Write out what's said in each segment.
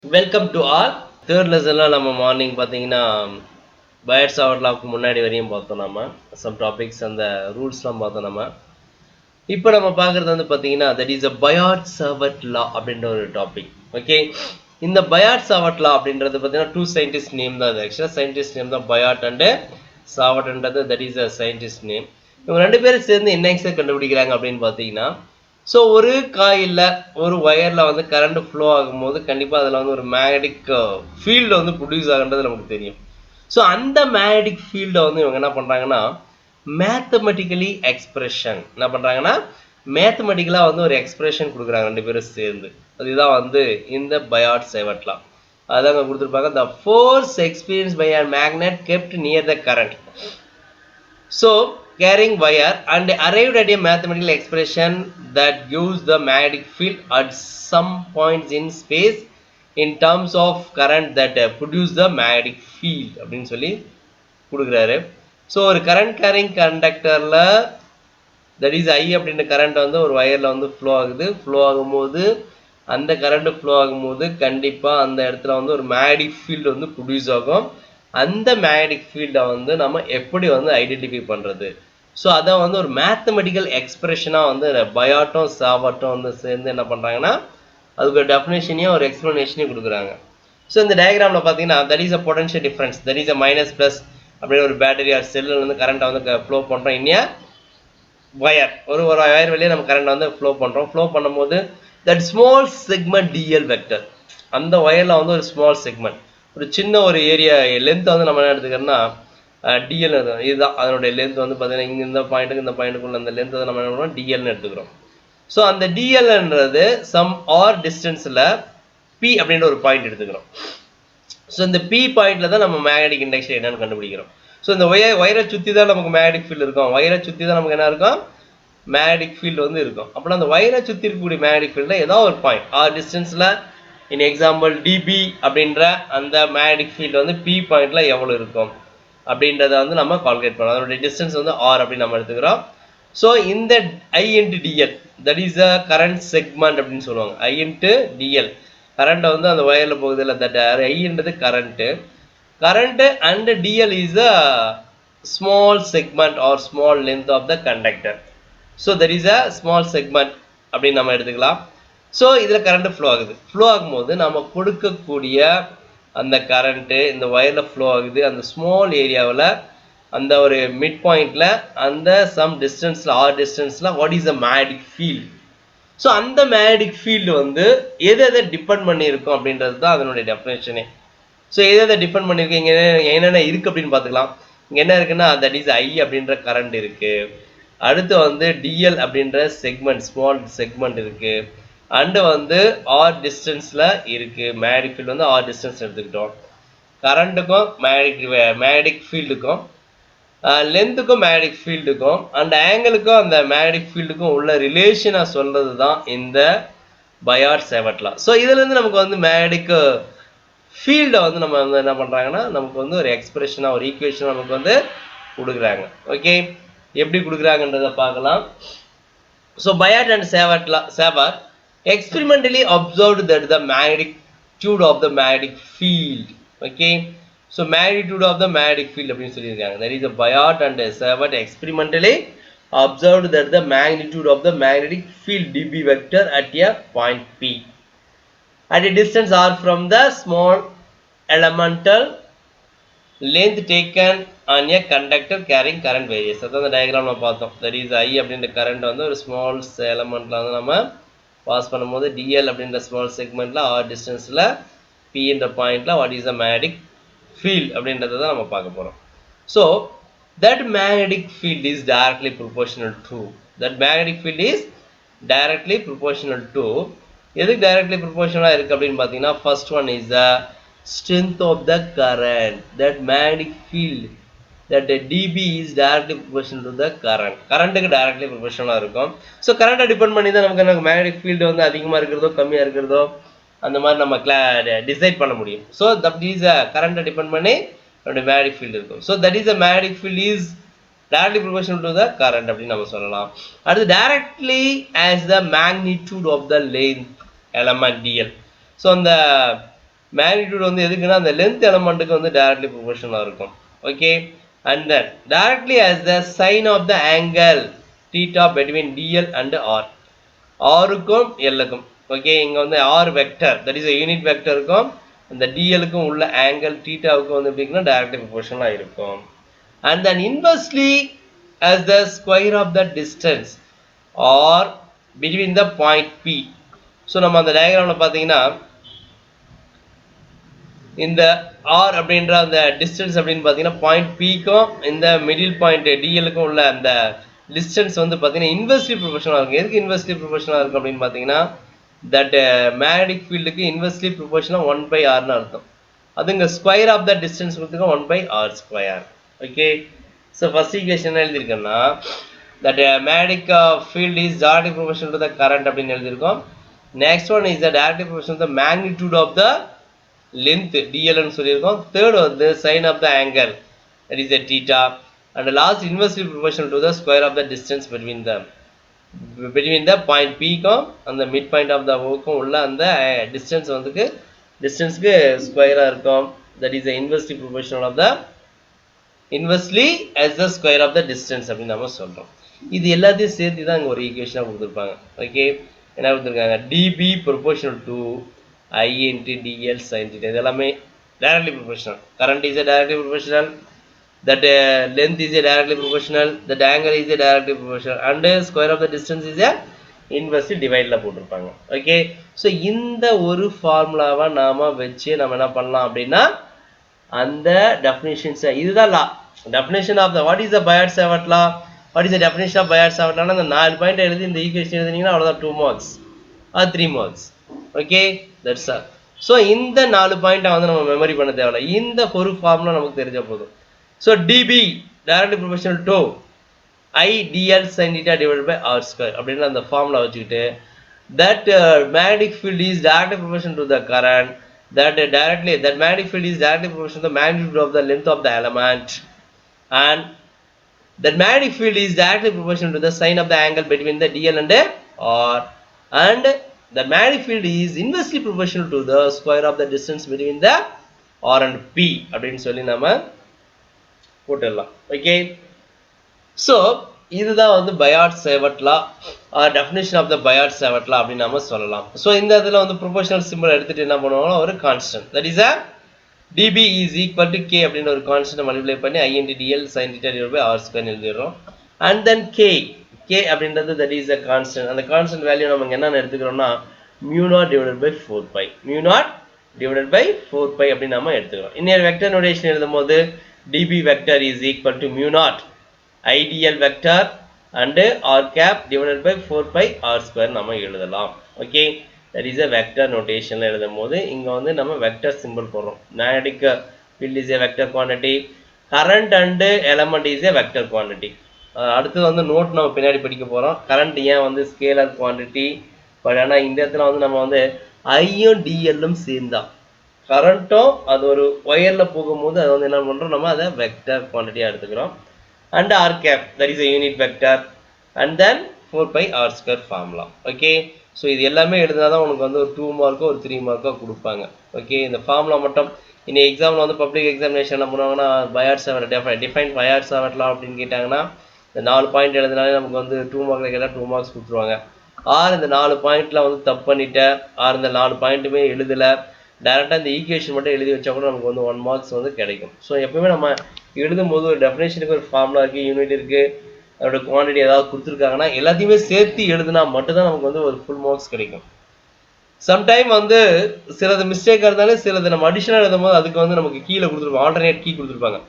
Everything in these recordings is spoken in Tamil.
Welcome to all. தேர்ட் லெசனில் நம்ம மார்னிங் பார்த்தீங்கன்னா பயட் சாவர்ட் லாவுக்கு முன்னாடி வரையும் பார்த்தோம். நம்ம சம் டாபிக்ஸ் அந்த ரூல்ஸ்லாம் பார்த்தோம். இப்போ நம்ம பார்க்குறது வந்து பார்த்தீங்கன்னா that is a Biot Savart law அப்படின்ற ஒரு டாபிக். ஓகே, இந்த பயாட் சாவர்ட் லா அப்படின்றது பார்த்தீங்கன்னா டூ சயின்டிஸ்ட் நேம் தான். அது ஆக்சுவலாக சயின்டிஸ்ட் நேம் தான் பயாட் அண்டு சாவர்ட்ன்றது. That is a scientist name. இவங்க ரெண்டு பேரும் சேர்ந்து என்ன எக்ஸை கண்டுபிடிக்கிறாங்க அப்படின்னு பார்த்தீங்கன்னா, ஸோ ஒரு காயிலில் ஒரு ஒயரில் வந்து கரண்ட் ஃப்ளோ ஆகும்போது கண்டிப்பாக அதில் வந்து ஒரு மேக்னெட்டிக் ஃபீல்டு வந்து ப்ரொடியூஸ் ஆகுன்றது நமக்கு தெரியும். ஸோ அந்த மேக்னெட்டிக் ஃபீல்டை வந்து இவங்க என்ன பண்ணுறாங்கன்னா மேத்தமெட்டிக்கலி எக்ஸ்பிரஷன் என்ன பண்ணுறாங்கன்னா மேத்தமெட்டிக்கலாக வந்து ஒரு எக்ஸ்பிரஷன் கொடுக்குறாங்க ரெண்டு பேரும் சேர்ந்து. அதுதான் வந்து இந்த பயாட் சாவர்ட் லா. அதாங்க கொடுத்துருப்பாங்க. The force experience by a magnet kept near the current so carrying wire and arrived at a mathematical expression that gives the magnetic field at some points in space in terms of current that produce the magnetic field அப்படின்னு சொல்லி கொடுக்குறாரு. ஸோ ஒரு கரண்ட் கேரிங் கண்டக்டரில் தட் இஸ் ஐ அப்படின்ற கரண்ட் வந்து ஒரு வயரில் வந்து ஃப்ளோ ஆகுது. ஃப்ளோ ஆகும்போது அந்த கரண்ட்டு ஃப்ளோ ஆகும்போது கண்டிப்பாக அந்த இடத்துல வந்து ஒரு மேக்னெட்டிக் ஃபீல்டு வந்து ப்ரொடியூஸ் ஆகும். அந்த மேக்னெட்டிக் ஃபீல்டை வந்து நம்ம எப்படி வந்து ஐடென்டிஃபை பண்ணுறது? ஸோ அதை வந்து ஒரு மேத்தமெட்டிக்கல் எக்ஸ்பிரஷனாக வந்து பயாட்டும் சாவர்ட்டும் வந்து சேர்ந்து என்ன பண்ணுறாங்கன்னா அதுக்கு ஒரு டெஃபினேஷனையும் ஒரு எக்ஸ்ப்ளனேஷனையும் கொடுக்குறாங்க. ஸோ இந்த டயக்ராமில் பார்த்தீங்கன்னா that is a potential difference. That is a minus plus அப்படின்னு ஒரு பேட்டரி ஆர் செல்லில் வந்து கரண்ட்டை வந்து ஃப்ளோ பண்ணுறோம். இன்னியா வயர் ஒரு வயர் வழியாக நம்ம கரண்ட் வந்து ஃப்ளோ பண்ணுறோம். ஃப்ளோ பண்ணும்போது that small segment TL vector, அந்த வயரில் வந்து ஒரு ஸ்மால் செக்மெண்ட், ஒரு சின்ன ஒரு ஏரியா லென்த் வந்து நம்ம என்ன எடுத்துக்கிறோம்னா டிஎல். இதுதான் அதனுடைய லென்த் வந்து பார்த்தீங்கன்னா இங்கே இந்த பாயிண்ட்டுக்கு இந்த பாயிண்ட்டுக்குள்ள அந்த லென்த் வந்து நம்ம என்ன பண்ணுறோம் டிஎல்னு எடுத்துக்கிறோம். ஸோ அந்த டிஎல்ன்றது சம் ஆர் டிஸ்டன்ஸில் பி அப்படின்ற ஒரு பாயிண்ட் எடுத்துக்கிறோம். ஸோ இந்த பி பாயிண்டில் தான் நம்ம மேக்னெட்டிக் இண்டக்ஷன் என்னன்னு கண்டுபிடிக்கிறோம். ஸோ இந்த வயரை சுற்றி தான் நமக்கு மேக்னெட்டிக் ஃபீல்டு இருக்கும். வயரை சுற்றி தான் நமக்கு என்ன இருக்கும் மேக்னெட்டிக் ஃபீல்டு வந்து இருக்கும். அப்படின்னா அந்த வயரை சுற்றி இருக்கக்கூடிய மேக்னெட்டிக் ஃபீல்டில் ஏதோ ஒரு பாயிண்ட் ஆர் டிஸ்டன்ஸில் இன் எக்ஸாம்பிள் டிபி அப்படின்ற அந்த மேக்னெட்டிக் ஃபீல்டு வந்து பி பாயிண்டில் எவ்வளோ இருக்கும் அப்படின்றத வந்து நம்ம கால்குலேட் பண்ணலாம். அதனுடைய டிஸ்டன்ஸ் வந்து ஆர் அப்படின்னு நம்ம எடுத்துக்கிறோம். ஸோ இந்த I into DL that is a current segment அப்படின்னு சொல்லுவாங்க. ஐ இன்ட்டு டிஎல் கரண்ட்டை வந்து அந்த வயரில் போகுது இல்லை, தட் ஐன்றது current and DL is a small segment or small length of the conductor. So that is a small segment அப்படின்னு நம்ம எடுத்துக்கலாம். ஸோ இதில் கரண்ட்டு ஃப்ளோ ஆகுது. ஃப்ளோ ஆகும்போது நம்ம கொடுக்கக்கூடிய அந்த கரண்ட்டு இந்த வயரில் ஃப்ளோ ஆகுது. அந்த ஸ்மால் ஏரியாவில் அந்த ஒரு மிட் பாயிண்டில் அந்த சம் டிஸ்டன்ஸில் ஆர் டிஸ்டன்ஸில் what is a magnetic field. So அந்த மேக்னெட்டிக் ஃபீல்டு வந்து எதை டிபெண்ட் பண்ணியிருக்கும் அப்படின்றது தான் அதனுடைய டெஃபினேஷனே. ஸோ எதை டிபெண்ட் பண்ணியிருக்கு, இங்கே என்னென்ன இருக்குது அப்படின்னு பார்த்துக்கலாம். இங்கே என்ன இருக்குன்னா தட் இஸ் ஐ அப்படின்ற கரண்ட் இருக்குது. அடுத்து வந்து டிஎல் அப்படின்ற செக்மெண்ட் ஸ்மால் செக்மெண்ட் இருக்குது. அண்டு வந்து ஆர் டிஸ்டன்ஸில் இருக்குது. மேக்னெட்டிக் ஃபீல்டு வந்து ஆர் டிஸ்டன்ஸ் எடுத்துக்கிட்டோம். கரண்ட்டுக்கும் மேக்னெட்டிக் ஃபீல்டுக்கும் லென்த்துக்கும் மேக்னெட்டிக் ஃபீல்டுக்கும் அண்ட் ஆங்கிளுக்கும் அந்த மேக்னெட்டிக் ஃபீல்டுக்கும் உள்ள ரிலேஷனை சொல்கிறது தான் இந்த பயாட் சாவர்ட் லா. ஸோ இதுலேருந்து நமக்கு வந்து மேக்னெட்டிக் ஃபீல்டை வந்து நம்ம வந்து என்ன பண்ணுறாங்கன்னா நமக்கு வந்து ஒரு எக்ஸ்பிரஷனாக ஒரு ஈக்குவேஷனாக நமக்கு வந்து கொடுக்குறாங்க. ஓகே, எப்படி கொடுக்குறாங்கன்றதை பார்க்கலாம். So Biot and Savart experimentally observed that the magnitude of the magnetic field, okay, so magnitude of the magnetic field அப்படின்னு சொல்லியிருக்காங்க. That is a Biot and Savart experimentally observed that the magnitude of the magnetic field dB vector at a point P at a distance r from the small elemental length taken on a conductor carrying current various. அதான் அந்த டயக்ராம்ல பார்த்தோம். That is I அப்படின்ற கரண்ட் வந்து ஒரு ஸ்மால் எலமெண்ட்ல வந்து நம்ம பாஸ் பண்ணும்போது டிஎல் அப்படின்ற ஸ்மால் செக்மெண்ட்டில் ஆர் டிஸ்டன்ஸில் பின்ற பாயிண்டில் what is the magnetic field அப்படின்றத தான் நம்ம பார்க்க போகிறோம். So that magnetic field is directly proportional to எதுக்கு டைரக்ட்லி ப்ரொபோர்ஷனலாக இருக்குது அப்படின்னு பார்த்தீங்கன்னா first one is the strength of the current. That magnetic field that dB is directly proportional to the current. கரண்ட்டுக்கு டைரக்ட்லி ப்ரொபோர்ஷனலாக இருக்கும். ஸோ கரண்ட்டை டிபெண்ட் பண்ணி தான் நமக்கு மேக்னெட்டிக் ஃபீல்டு வந்து அதிகமாக இருக்கிறதோ கம்மியாக இருக்கிறதோ அந்த மாதிரி நம்ம டிசைட் பண்ண முடியும். ஸோ தட் இஸ் அ கரண்ட்டை டிபெண்ட் பண்ணி நம்மளுடைய மேக்னெட்டிக் ஃபீல்டு இருக்கும். So that is a magnetic field is directly proportional to the current அப்படின்னு நம்ம சொல்லலாம். அடுத்து directly as the magnitude of the length element DL. So அந்த மேக்னிடியூட் வந்து எதுக்குன்னா அந்த லென்த் எலமெண்ட்டுக்கு வந்து டைரக்ட்லி ப்ரொபோஷனலாக இருக்கும். Okay, and then directly as the sine of the angle theta between DL and R. ஆருக்கும் எல்லுக்கும் ஓகே, இங்கே வந்து R vector that is unit வெக்டருக்கும் அந்த டிஎலுக்கும் உள்ள ஆங்கிள் தீட்டாவுக்கும் வந்து எப்படின்னா டைரக்ட்லி ப்ரொபோஷனலாக இருக்கும். And then inversely as the square of the distance or between the point P. So நம்ம அந்த டயக்ராமில் பார்த்தீங்கன்னா இந்த ஆர் அப்படின்ற அந்த டிஸ்டன்ஸ் அப்படின்னு பார்த்தீங்கன்னா பாயிண்ட் பிக்கும் இந்த மிடில் பாயிண்ட் டிஎலுக்கும் உள்ள அந்த டிஸ்டன்ஸ் வந்து பார்த்தீங்கன்னா இன்வெர்ஸ்லி ப்ரொபோஷனலாக இருக்கும். எதுக்கு இன்வெர்ஸ்லி ப்ரொபோஷனலாக இருக்கும் அப்படின்னு பார்த்தீங்கன்னா தட் மேக்னெட்டிக் ஃபீல்டுக்கு இன்வெர்ஸ்லி ப்ரொபோஷனலாக 1/r அர்த்தம். அது இங்கே ஸ்கொயர் ஆஃப் த டிஸ்டன்ஸ் கொடுத்துருக்கோம் 1/r². Okay, so first equation என்ன எழுதிருக்கேன்னா that magnetic field is directly proportional to the current அப்படின்னு எழுதிருக்கோம். next one is the directly proportional to the magnitude of the length dl ன்னு சொல்லியிருக்கோம். third வந்து sin of the angle that is the theta, and the last inversely proportional to the square of the distance between the point p க்கும் அந்த mid point of the o க்கும் உள்ள அந்த distance வந்துக்கு டிஸ்டன்ஸ்க்கு ஸ்கொயரா இருக்கும். that is the inversely proportional of the inversely as the square of the distance அப்படின்னு நம்ம சொல்றோம். இது எல்லாத்தையும் சேர்த்து தான் இங்கே ஒரு ஈக்குவேஷனாக கொடுத்துருப்பாங்க. ஓகே, என்ன கொடுத்துருக்காங்க, dB proportional to I into DL sine theta. இது எல்லாமே directly proportional. Current is directly proportional, that length is directly proportional, that angle is directly proportional, and square of the distance is inversely டிவைடில் போட்டிருப்பாங்க. ஓகே, ஸோ இந்த ஒரு ஃபார்முலாவை நாம் வச்சு நம்ம என்ன பண்ணலாம் அப்படின்னா அந்த டெஃபினிஷன்ஸை இதுதான் லா definition of the what is the Biot-Savart law, what is the definition of Biot-Savart law. அந்த 4 பாயிண்ட் எழுதி இந்த ஈக்குவேஷன் எழுதினீங்கன்னா அவ்வளவுதான் 2 marks or 3 marks. Okay, that's all. So இந்த 4 பாயிண்ட்டை வந்து நம்ம மெமரி பண்ண தேவையில்லை, இந்த ஒரு ஃபார்முலா நமக்கு தெரிஞ்ச போதும். So dB directly proportional to I dl sine theta divided by r square அப்படின்னு அந்த ஃபார்முலா வச்சுக்கிட்டு that magnetic field is directly proportional to the current, that magnetic field is directly proportional to the magnitude of the length of the element, and that magnetic field is directly proportional to the sine of the angle between the dl and r, and the magnetic field is inversely proportional to the square of the distance between the r and p அப்படின்னு சொல்லி நம்ம போட்டுடலாம். ஓகே, ஸோ இதுதான் வந்து Biot-Savart law or definition of the Biot-Savart law அப்படின்னு நம்ம சொல்லலாம். ஸோ இந்த இதில் வந்து ப்ரொபோஷனல் சிம்பிள் எடுத்துட்டு என்ன பண்ணுவாங்கன்னா ஒரு constant that is dB is equal to k அப்படின்ற ஒரு கான்ஸ்டன்ட் மல்டிப்ளை பண்ணி I into dl sin theta divided by r square எழுதிடுறோம். and then k அப்படின்றது that is a constant. அந்த கான்ஸ்டன்ட் வேல்யூ நம்ம என்ன எடுத்துக்கிறோம்னா mu naught divided by 4pi, mu naught divided by 4pi அப்படி நாம எடுத்துக்கிறோம். இன்னொரு வெக்டர் நோட்டேஷன் எழுதும்போது dB vector is equal to mu naught ideal vector and r cap divided by 4pi r square நம்ம எழுதலாம். Okay, that is a vector notation எழுதும்போது இங்க வந்து நம்ம vector symbol போடுறோம். magnetic field is a vector quantity, current and element is a vector quantity. அடுத்து வந்து நோட் நம்ம பின்னாடி படிக்க போறோம். current ஏன் வந்து scalar quantity, பட் ஆனா இந்த இடத்துல வந்து நம்ம வந்து ஐயும் டிஎல்லும் சேர்ந்தா கரண்ட்டும் அது ஒரு ஒயர்ல போகும்போது அது வந்து என்ன பண்றோம், நம்ம அதை வெக்டர் குவான்டிட்டியா எடுத்துக்கிறோம். and r cap that is a unit vector, and then 4pi r square formula. Okay, so இது எல்லாமே எழுதினாதான் உனக்கு வந்து ஒரு 2 மார்க்கோ ஒரு 3 மார்க்கோ கொடுப்பாங்க. ஓகே, இந்த ஃபார்முலா மட்டும் இன்னைக்கு எக்ஸாமில் வந்து பப்ளிக் எக்ஸாமினேஷன் என்ன பண்ணுவாங்கன்னா Biot-Savart டிஃபைன் Biot-Savart law அப்படின்னு கேட்டாங்கன்னா இந்த 4 பாயிண்ட் எழுதினாலே நமக்கு வந்து 2 மார்க்கில் கேட்டால் 2 மார்க்ஸ் கொடுத்துருவாங்க. ஆர் இந்த 4 பாயிண்ட்ல வந்து தப்பு பண்ணிட்டேன், ஆர் இந்த 4 பாயிண்ட்டுமே எழுதலை, டேரெக்டாக இந்த ஈக்குவேஷன் மட்டும் எழுதி வச்சா கூட நமக்கு வந்து 1 மார்க்ஸ் வந்து கிடைக்கும். ஸோ எப்பவுமே நம்ம எழுதும்போது ஒரு டெஃபினேஷனுக்கு ஒரு ஃபார்முலா இருக்குது, யூனிட் இருக்குது, அதோட குவான்டிட்டி ஏதாவது கொடுத்துருக்காங்கன்னா எல்லாத்தையுமே சேர்த்து எழுதுனா மட்டும்தான் நமக்கு வந்து ஒரு ஃபுல் மார்க்ஸ் கிடைக்கும். சம்டைம் வந்து சிலது மிஸ்டேக்காக இருந்தாலும் சிலது நம்ம அடிஷனல் எழுதும் போது அதுக்கு வந்து நமக்கு கீழே கொடுத்துருப்பாங்க, ஆல்டர்னேட் கீ கொடுத்துருப்பாங்க.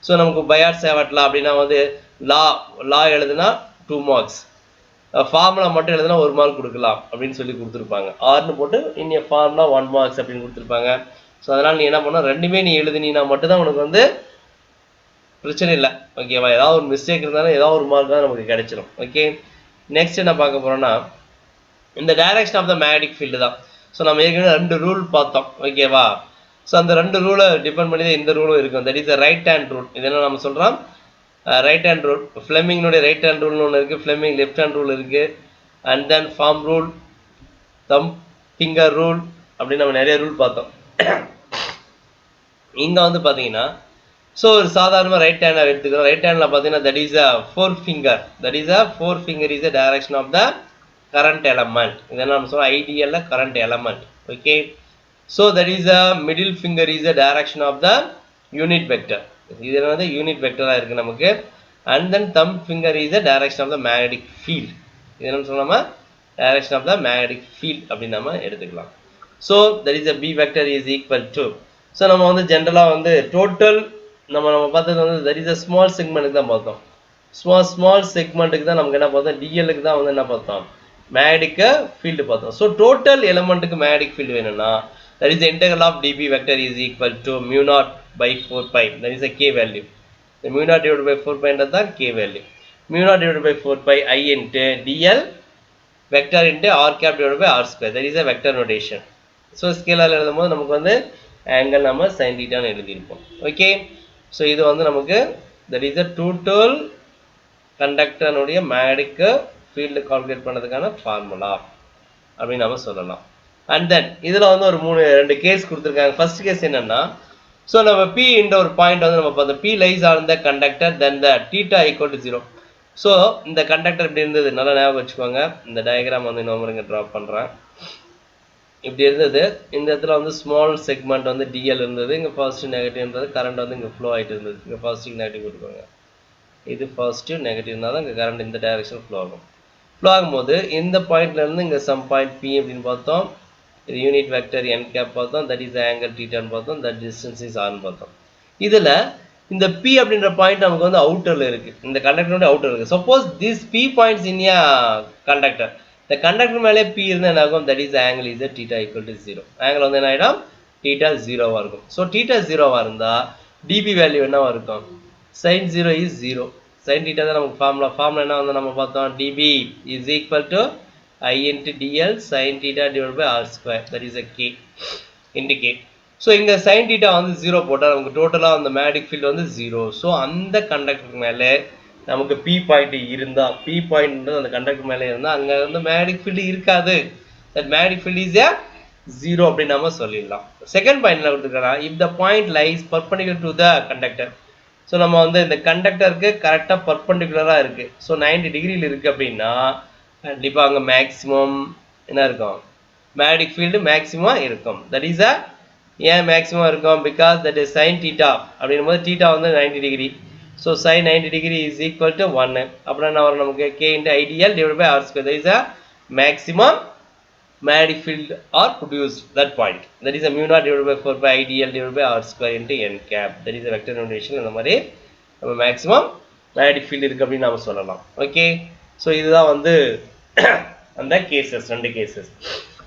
ஸோ நமக்கு Biot-Savart law அப்படின்னா வந்து லா எழுதுனா 2 மார்க்ஸ், ஃபார்முலா மட்டும் எழுதுனா 1 மார்க் கொடுக்கலாம் அப்படின்னு சொல்லி கொடுத்துருப்பாங்க. ஆர்னு போட்டு இன்னும் ஃபார்முலா 1 மார்க்ஸ் அப்படின்னு கொடுத்துருப்பாங்க. ஸோ அதனால் நீ என்ன பண்ண, ரெண்டுமே நீ எழுதுனீங்கன்னா மட்டும்தான் உனக்கு வந்து பிரச்சனை இல்லை. ஓகேவா, ஏதாவது ஒரு மிஸ்டேக் இருந்தாலும் ஏதாவது ஒரு மார்க் தான் நமக்கு கிடைச்சிடும். ஓகே, நெக்ஸ்ட் என்ன பார்க்க போறோம்னா இந்த direction of the magnetic field தான். ஸோ நம்ம ஏற்கனவே 2 ரூல் பார்த்தோம். ஓகேவா, ஸோ அந்த 2 ரூலை டிபெண்ட் பண்ணி தான் இந்த ரூலும் இருக்கும். That is right hand rule. இது என்ன நம்ம சொல்கிறோம், ரைட் ஹேண்ட் ரூல். ஃப்ளெமிங்னுடைய ரைட் ஹேண்ட் ரூல்னு ஒன்று இருக்குது, ஃப்ளெமிங் லெஃப்ட் ஹேண்ட் ரூல் இருக்குது, and then form rule, thumb finger rule அப்படின்னு நம்ம நிறைய ரூல் பார்த்தோம். இங்க வந்து பாத்தீங்கன்னா ஸோ ஒரு சாதாரண ரைட் ஹேண்ட் எடுத்துக்கிறோம். ரைட் ஹேண்ட்ல பாத்தீங்கன்னா that is a four finger is the direction of the current element. இதெல்லாம் நம்ம சொல்றோம் ஐடியல்ல current element. Okay, so that is a middle finger is the direction of the unit vector. இது வந்து யூனிட் வெக்டரா இருக்கு நமக்கு. and then thumb finger is the direction of the magnetic field. இது என்ன சொல்றோமா direction of the magnetic field அப்படி நாம எடுத்துக்கலாம். so that is a b vector is equal to, so நம்ம வந்து ஜெனரலா வந்து டோட்டல் நம்ம பார்த்தது வந்து that is a small segment க்கு தான் பார்த்தோம். small segment க்கு தான் நமக்கு என்ன பார்த்தோம், dl க்கு தான் வந்து என்ன பார்த்தோம், magnetic field பார்த்தோம். so total element க்கு magnetic field வேணும்னா that is the integral of db vector is equal to mu naught by 4 pi, that is a k value. the mu naught divided by 4 pi என்றது k value. mu naught divided by 4 pi I into dl vector into r cap divided by r square, that is a vector notation. so scalar எழுதும்போது நமக்கு வந்து angle நம்ம sin theta ன்னு எழுதிருப்போம். ஓகே, so இது வந்து நமக்கு that is a total conductor உடைய magnetic field calculate பண்ணதுக்கான ஃபார்முலா அப்படி நாம சொல்லலாம். and then இதுல வந்து ஒரு ரெண்டு கேஸ் கொடுத்திருக்காங்க. ஃபர்ஸ்ட் கேஸ் என்னன்னா, so நம்ம p என்ற ஒரு பாயிண்ட் வந்து நம்ம பார்த்தோம், p lies on the conductor then the theta equal to 0. so இந்த கண்டக்டர் இப்படி இருந்தது, நல்லா ஞாபகம் வச்சுக்கோங்க. இந்த டயகிராம் வந்து இன்னொரு இங்க டிரா பண்றேன். இப்படி இருந்தது, இந்த இடத்துல வந்து ஸ்மால் செக்மெண்ட் வந்து dl இருந்தது, இங்க பாசிட்டிவ் நெகட்டிவ் இருந்தது, கரண்ட் வந்து இங்க ஃப்ளோ ஆயிட்டு இருந்தது. இங்க பாசிட்டிவ் நெகட்டிவ் போட்டுக்கோங்க. இது பாசிட்டிவ் நெகட்டிவ் இருந்தா தான் இங்க கரண்ட் இந்த டைரக்ஷன் ஃப்ளோ ஆகும். ஃப்ளோ ஆகும்போது இந்த பாயிண்ட்ல இருந்து இங்க சம் பாயிண்ட் p அப்படின்னு பார்த்தோம். இது யூனிட் வெக்டர் n கேப் பார்த்தோம், தட் இஸ் ஆங்கிள் தீட்டான்னு பார்த்தோம், தட் டிஸ்டன்ஸ் இஸ் r ன்னு பார்த்தோம். இதுல இந்த p அப்படின்ற பாயிண்ட் நமக்கு வந்து அவுட்டர்ல இருக்கு, இந்த கண்டக்டரோட அவுட்டர் இருக்கு. Suppose this p points in a conductor, இந்த கண்டக்டர் மேலே p இருந்தா என்ன ஆகும், that is angle is θ equal to 0. ஆங்கிள் வந்து என்ன ஆயிடும், θ 0வா இருக்கும். சோ θ 0வா இருந்தா db வேல்யூ என்னவா இருக்கும், sin 0 is 0. sin θ தான் நமக்கு ஃபார்முலா என்ன வந்து நம்ம பார்த்தோம், db is equal to I into dl sin theta divided by r square, that is a k into k. so இங்க sin theta வந்து 0 போட்டா நமக்கு டோட்டலா அந்த magnetic field வந்து 0. so அந்த கண்டக்டர் மேல நமக்கு p பாயிண்ட் இருந்தா, p பாயிண்ட் அந்த கண்டக்டர் மேல இருந்தா அங்க வந்து magnetic field இருக்காது, that magnetic field is a 0 அப்படி நாம சொல்லிடலாம். செகண்ட் பாயிண்ட் என்ன கொடுத்திருக்கானா, if the point lies perpendicular to the conductor, so நம்ம வந்து இந்த கண்டக்டருக்கு கரெக்டா பர்பெண்டிகுலரா இருக்கு, so 90 டிகிரில இருக்கு அப்படின்னா கண்டிப்பா அங்க மேக்ஸிமம் என்ன இருக்கும், மேக்னெட்டிக் ஃபீல்ட் மேக்ஸிமம் இருக்கும். தட் இஸ் ஏன் மேக்ஸிமம் இருக்கும், பிகாஸ் தட் இஸ் sin θ அப்படிங்கும்போது θ வந்து 90 degree. So sin 90 degree is equal to 1. அப்புறம் என்ன வரும் நமக்கு, k into IDL divided by r square, that is a maximum magnetic field are produced that point, that is a mu naught divided by 4 by IDL divided by r square into n cap, that is a vector notation. இந்த மாதிரி நம்ம மேக்ஸிமம் magnetic field இருக்கு அப்படின்னு நாம சொல்லலாம். ஓகே, ஸோ இதுதான் வந்து அந்த கேசஸ், ரெண்டு கேசஸ்.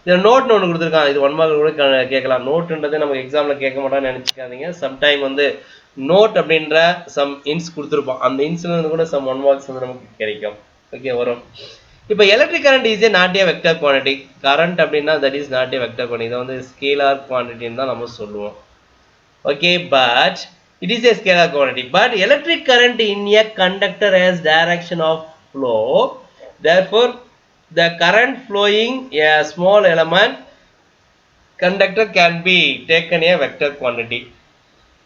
இதில் நோட்னு ஒன்று கொடுத்துருக்காங்க, இது 1 மார்க் கூட கேட்கலாம். நோட்டுன்றதே நமக்கு எக்ஸாமில் கேட்க மாட்டோம்னு நினச்சிக்காதீங்க. சம்டைம் வந்து நோட் அப்படின்ற சம் இன்ஸ் கொடுத்துருப்போம், அந்த இன்ஸ்லேருந்து கூட சம் 1 மார்க்ஸ் வந்து நமக்கு கிடைக்கும். ஓகே, வரும். இப்போ electric current is a not a vector quantity. Current அப்படின்னா that is not a vector quantity, இதை வந்து ஸ்கேலார் குவான்டிட்டின்னு தான் நம்ம சொல்லுவோம். Okay, but it is a scalar quantity, but electric current in a conductor has direction of flow, therefore the current flowing a small element conductor can be taken a vector quantity.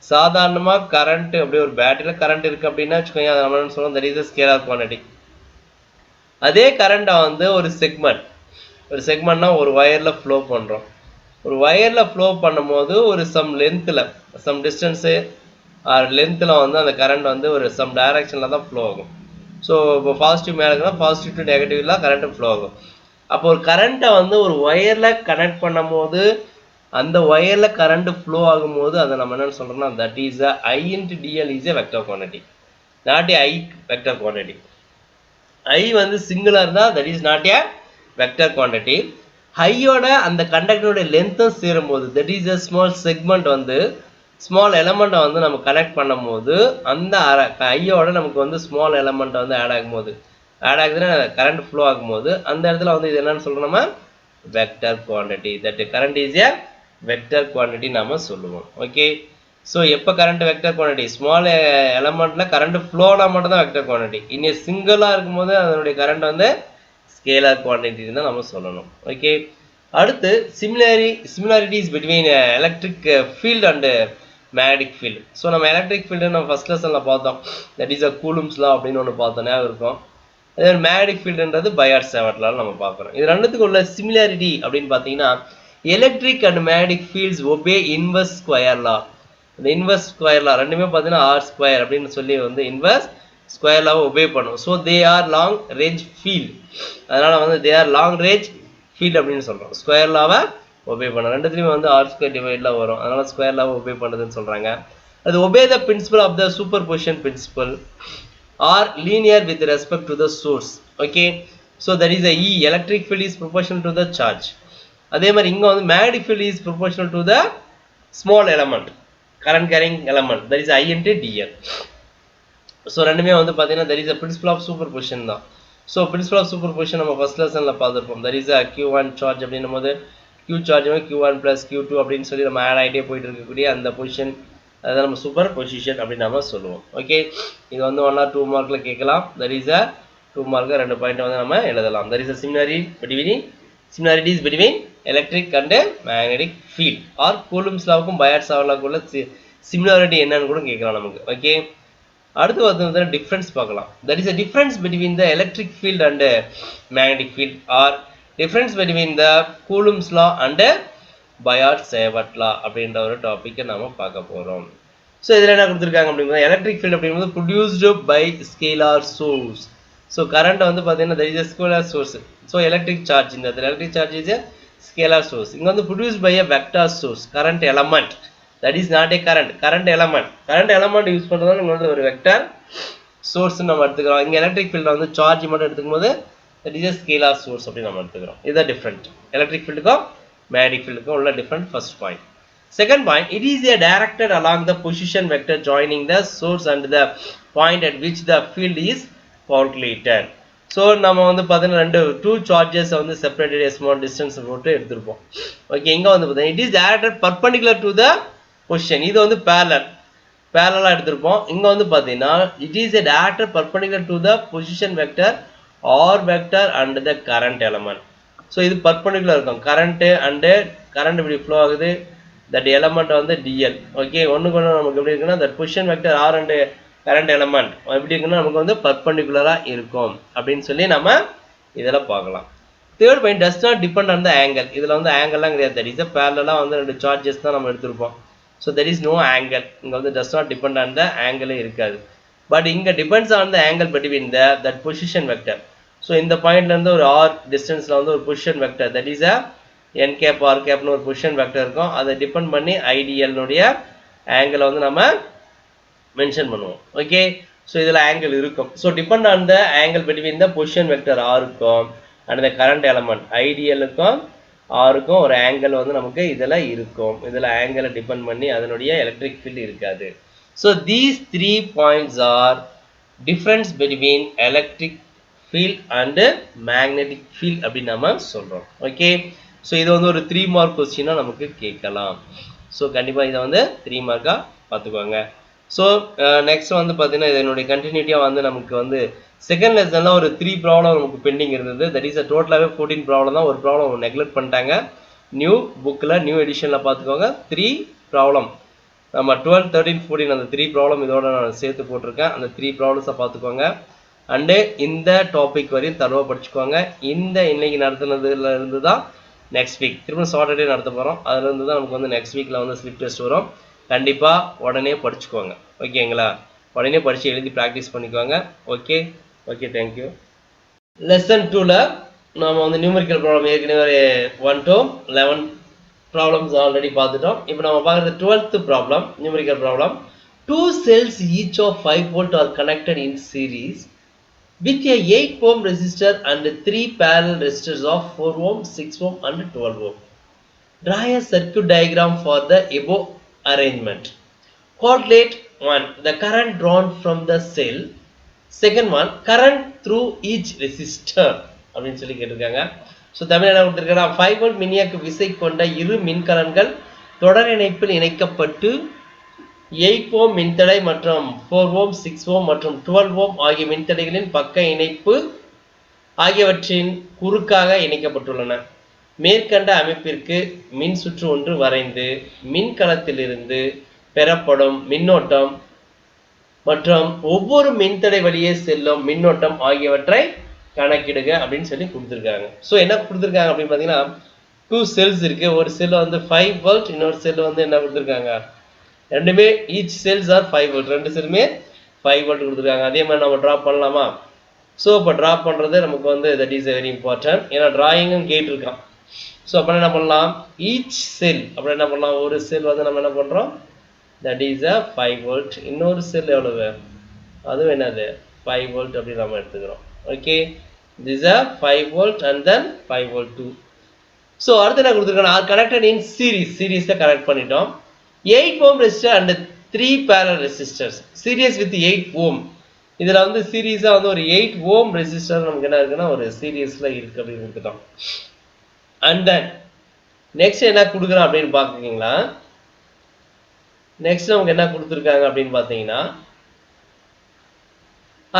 சாதாரணமா கரண்ட் அப்படியே ஒரு பேட்டரியில கரண்ட் இருக்கு அப்படின்னா வச்சுக்கோங்க, அதை நம்ம என்ன சொல்றோம், that is a scalar quantity. அதே கரண்ட்டை வந்து ஒரு செக்மெண்ட்னா ஒரு வயர்ல ஃப்ளோ பண்றோம். ஒரு வயர்ல ஃப்ளோ பண்ணும்போது ஒரு சம் லென்த்ல, சம் டிஸ்டன்ஸ் ஆர் லென்த்ல வந்து அந்த கரண்ட் வந்து ஒரு சம் டைரக்ஷன்ல தான் ஃப்ளோ ஆகும். ஸோ இப்போ பாசிட்டிவ் மேலே இருக்குன்னா பாசிட்டிவ் டு நெகட்டிவ்லாம் கரண்ட் ஃப்ளோ ஆகும். அப்போ ஒரு கரண்ட்டை வந்து ஒரு வயர்ல கனெக்ட் பண்ணும் போது அந்த வயர்ல கரண்ட் ஃப்ளோ ஆகும்போது அதை நம்ம என்னன்னு சொல்றோம்னா, that is I into dl is a vector quantity, not a I vector quantity. I வந்து சிங்குலர் இருந்தா that is not a vector quantity. ஐயோட அந்த கண்டக்டரோட லென்த்தும் சேரும்போது that is a small segment வந்து ஸ்மால் எலமெண்ட்டை வந்து நம்ம கனெக்ட் பண்ணும் போது அந்த ஐயோட நமக்கு வந்து ஸ்மால் எலமெண்ட்டை வந்து ஆட் ஆகுதுன்னா கரண்ட் ஃப்ளோ ஆகும்போது அந்த இடத்துல வந்து இது என்னன்னு சொல்றோம், நம்ம vector quantity. That current is a vector quantity நாம சொல்லுவோம். ஓகே, ஸோ எப்போ கரண்ட் வெக்டர் குவான்டிட்டி, ஸ்மால் எலமெண்ட்ல கரண்ட் ஃப்ளோனா மட்டும் தான் வெக்டர் குவான்டிட்டி. இன்னும் சிங்கிளா இருக்கும்போது அதனுடைய கரண்ட் வந்து ஸ்கேலார் குவான்டிட்டி தான் நம்ம சொல்லணும். ஓகே, அடுத்து similarities between electric field and magnetic field. So நம்ம எலக்ட்ரிக் ஃபீல்டு நம்ம ஃபர்ஸ்ட் லெசனில் பார்த்தோம், தட் இஸ் அ கூலும்ஸ் லா அப்படின்னு ஒன்று பார்த்தோம், ஞாபகம் இருக்கும். அதே மேக்னெட்டிக் ஃபீல்டுன்றது பயாட் சேவர்ட் லால நம்ம பார்க்குறோம். இது ரெண்டுத்துக்கு உள்ள சிமிலாரிட்டி அப்படின்னு பார்த்தீங்கன்னா, electric and magnetic fields obey inverse square லா. இந்த இன்வர்ஸ் ஸ்கொயர் லா ரெண்டுமே பார்த்தீங்கன்னா ஆர் ஸ்கொயர் அப்படின்னு சொல்லி வந்து இன்வர்ஸ் ஸ்கொயர் லாவை ஒபே பண்ணும். So they are long range field, அதனால வந்து they are long range field அப்படின்னு சொல்கிறோம். ஸ்கொயர் லாவை ஒபே பண்ண ரெண்டுத்துலையுமே வந்து ஆர் ஸ்கொயர் டிவைடில் வரும், அதனால ஸ்கொயர் லாவை ஒபே பண்ணுறதுன்னு சொல்கிறாங்க. அது obey the principle of the superposition principle or linear with respect to the source. Okay, so that is E electric field is proportional to the charge. அதே மாதிரி இங்கே வந்து magnetic field is proportional to the small element, current carrying element, that is I into DL. So ரெண்டுமே வந்து பார்த்தீங்கன்னா that is a principle of superposition தான். So principle of superposition நம்ம ஃபர்ஸ்ட் லெசனில் பார்த்துருப்போம். That is a Q1 charge அப்படின்னும் போது Q சார்ஜ் Q1 + Q2 அப்படின்னு சொல்லி நம்ம ஆட் ஆகிட்டே போயிட்டு இருக்கக்கூடிய அந்த பொசிஷன், அதான் நம்ம சூப்பர் பொசிஷன் அப்படின்னு நம்ம சொல்லுவோம். ஓகே, இது வந்து 1 or 2 மார்க்கில் கேட்கலாம். That is a 2 mark 2 point வந்து நம்ம எழுதலாம். That is a similarities between electric and magnetic field or Coulomb's லாவுக்கும் பயாட் சேவர்ட் லாவுக்கும் உள்ள சிமிலாரிட்டி என்னன்னு கூட கேட்கலாம் நமக்கு. ஓகே, அடுத்து வந்து டிஃப்ரென்ஸ் பார்க்கலாம். That is a difference between the electric field and magnetic field or difference between the Coulomb's law and Biot Savart law அப்படின்ற ஒரு டாப்பிக்கை நம்ம பார்க்க போகிறோம். ஸோ இதில் என்ன கொடுத்துருக்காங்க அப்படின்னா, எலக்ட்ரிக் ஃபீல்ட் அப்படிங்கும்போது produced by scalar source. So current வந்து பார்த்தீங்கன்னா that is a scalar source. So electric charge, இந்த electric charge is a scalar source. இங்கே வந்து produce by a vector source, current element, that is not a current element use பண்ணுறதால இங்கே வந்து ஒரு வெக்டார் சோர்ஸ் நம்ம எடுத்துக்கிறோம். இங்கே எலக்ட்ரிக் ஃபீல்டில் வந்து சார்ஜ் மட்டும் எடுத்துக்கும் போது that is a scalar source அப்படின்னு நம்ம எடுத்துக்கிறோம். இதுதான் டிஃப்ரெண்ட் எலக்ட்ரிக் ஃபீல்டுக்கும் மேக்னெட்டிக் ஃபீல்டுக்கும் உள்ள different. First point. Second point, it is a directed along the position vector joining the source and the point at which the field is calculated. So நம்ம வந்து பார்த்தீங்கன்னா டூ சார்ஜஸ் வந்து செப்பரேட்டட் ஸ்மால் டிஸ்டன்ஸ் போட்டு எடுத்திருப்போம். ஓகே, இங்கே வந்து பார்த்தீங்கன்னா it is directed perpendicular to the position, இது வந்து பேரலாக எடுத்திருப்போம். இங்கே வந்து பார்த்தீங்கன்னா it is a directed perpendicular to the position vector or vector and the current element. So இது பர்பண்டிகுலர் இருக்கும், கரண்ட் இப்படி ஃப்ளோ ஆகுது, தட் எலமெண்ட் வந்து டிஎல். ஓகே, ஒன்றுக்கு ஒன்று நமக்கு எப்படி இருக்குன்னா that position vector r and current element எப்படி இருக்குன்னா நமக்கு வந்து பர்பண்டிகுலராக இருக்கும் அப்படின்னு சொல்லி நம்ம இதில் பார்க்கலாம். Third point, does not depend on the angle. இதில் வந்து ஆங்கிள்லாம் கிடையாது, தட் இஸ் பேரலாக வந்து 2 சார்ஜஸ் தான் நம்ம எடுத்திருப்போம். So there is no angle, இங்கே வந்து does not depend on the ஆங்கிளே இருக்காது. பட் இங்கே depends on the angle between that position vector. So இந்த பாயிண்ட்லேருந்து ஒரு ஆர் டிஸ்டன்ஸில் வந்து ஒரு position vector, that is a N cap R கேப்னு ஒரு பொசிஷன் வெக்டர் இருக்கும். அதை டிபெண்ட் பண்ணி ஐடிஎல்னுடைய ஆங்கிளை வந்து நம்ம மென்ஷன் பண்ணுவோம். ஓகே, ஸோ இதில் ஆங்கிள் இருக்கும். So depend on the angle between the position vector ஆருக்கும் அண்ட் த கரண்ட் எலமெண்ட் ஐடிஎல்லுக்கும் ஆருக்கும் ஒரு ஆங்கிள் வந்து நமக்கு இதில் இருக்கும். இதில் ஆங்கிளை டிபெண்ட் பண்ணி அதனுடைய எலக்ட்ரிக் ஃபீல்டு இருக்காது. So these 3 points are difference between electric field and magnetic field அப்படின்னு நம்ம சொல்கிறோம். ஓகே, ஸோ இது வந்து ஒரு 3 மார்க் கொஸ்டினாக நமக்கு கேட்கலாம். ஸோ கண்டிப்பாக இதை வந்து 3 மார்க்காக பார்த்துக்குவாங்க. ஸோ நெக்ஸ்ட் வந்து பார்த்தீங்கன்னா இதனுடைய கண்டினியூட்டியாக வந்து நமக்கு வந்து செகண்ட் லெசனில் ஒரு 3 ப்ராப்ளம் நமக்கு பெண்டிங் இருந்தது. தட் இஸ் டோட்டலாகவே 14 ப்ராப்ளம் தான். ஒரு ப்ராப்ளம் நெக்லெக்ட் பண்ணிட்டாங்க. நியூ புக்கில் நியூ எடிஷனில் பார்த்துக்கோங்க 3 ப்ராப்ளம். நம்ம 12, 13, 14 அந்த 3 ப்ராப்ளம் இதோட நான் சேர்த்து போட்டிருக்கேன். அந்த 3 ப்ராப்ளம்ஸை பார்த்துக்கோங்க. அண்டு இந்த டாபிக் வரையும் தரவாக படிச்சுக்கோங்க. இன்னைக்கு நடத்துனதுல இருந்து தான் நெக்ஸ்ட் வீக் திரும்ப சாட்டர்டே நடத்த போகிறோம். அதுலேருந்து தான் நமக்கு வந்து நெக்ஸ்ட் வீக்கில் வந்து ஸ்லிப் டெஸ்ட் வரும். கண்டிப்பாக உடனே படிச்சுக்கோங்க. ஓகேங்களா, உடனே படித்து எழுதி ப்ராக்டிஸ் பண்ணிக்கோங்க. Okay thank you. லெசன் 2ல் நம்ம வந்து நியூமெரிக்கல் ப்ராப்ளம் ஏற்கனவே 1 to 11 ப்ராப்ளம்ஸ் ஆல்ரெடி பார்த்துட்டோம். இப்போ நம்ம பார்க்குறது 12th problem, numerical problem. 2 cells each of 5 volt are connected in series with a 8 ohm resistor and 3 parallel resistors of 4 ohm, 6 ohm and 12 ohm. Draw a circuit diagram for the above arrangement. Calculate 1. The current drawn from the cell. Second one, current through each resistor அப்படின்னு சொல்லி கேட்டிருக்காங்க. ஸோ தமிழ் என்ன கொடுத்துருக்காங்க, 5 volt மின்னியக்கு விசை கொண்ட இரு மின்கலன்கள் தொடர் இணைப்பில் இணைக்கப்பட்டு 8 ohm மின்தடை மற்றும் 4 ohm, 6 ohm மற்றும் 12 ohm ஆகிய மின்தடைகளின் பக்க இணைப்பு ஆகியவற்றின் குறுக்காக இணைக்கப்பட்டுள்ளன. மேற்கண்ட அமைப்பிற்கு மின் சுற்று ஒன்று வரைந்து மின்கலத்திலிருந்து பெறப்படும் மின்னோட்டம் மற்றும் ஒவ்வொரு மின்தடை வழியே செல்லும் மின்னோட்டம் ஆகியவற்றை கணக்கிடுக அப்படின்னு சொல்லி கொடுத்துருக்காங்க. ஸோ என்ன கொடுத்துருக்காங்க அப்படின்னு பார்த்தீங்கன்னா 2 செல்ஸ் இருக்கு. ஒரு செல் வந்து 5 வோல்ட், இன்னொரு செல் வந்து என்ன கொடுத்துருக்காங்க, ரெண்டுமே ஈச் செல்ஸ் ஆர் 5 வோல்ட், ரெண்டு செல்லுமே 5 வோல்ட் கொடுத்துருக்காங்க. அதே மாதிரி நம்ம ட்ரா பண்ணலாமா? ஸோ இப்போ ட்ரா பண்ணுறது நமக்கு வந்து தட் இஸ் வெரி இம்பார்ட்டன்ட். ஏன்னா டிராயிங்கும் கேட் இருக்கான். ஸோ அப்புறம் என்ன பண்ணலாம், ஈச் செல் அப்புறம் என்ன பண்ணலாம், ஒரு செல் வந்து நம்ம என்ன பண்ணுறோம், தட் இஸ் அ 5 வோல்ட், இன்னொரு செல் எவ்வளவு, அதுவும் என்னது 5 வோல்ட் அப்படின்னு நம்ம எடுத்துக்கிறோம். Okay, this is 5 volt and then 5 volt 2. So அடுத்து என்ன கொடுத்துருக்காங்க, are connected in series, சீரிஸ்ல கனெக்ட் பண்ணிட்டோம். 8 ohm resistor and 3 parallel resistors, series with 8 ohm. இதுல வந்து சீரிஸா வந்து ஒரு 8 ohm resistor நமக்கு என்ன இருக்குன்னா ஒரு சீரிஸ்ல இருக்கு அப்படின்னு கொடுத்துட்டோம். And then next என்ன கொடுக்குறோம் அப்படின்னு பாக்குறீங்களா, next நமக்கு என்ன கொடுத்துருக்காங்க அப்படின்னு பாத்தீங்கன்னா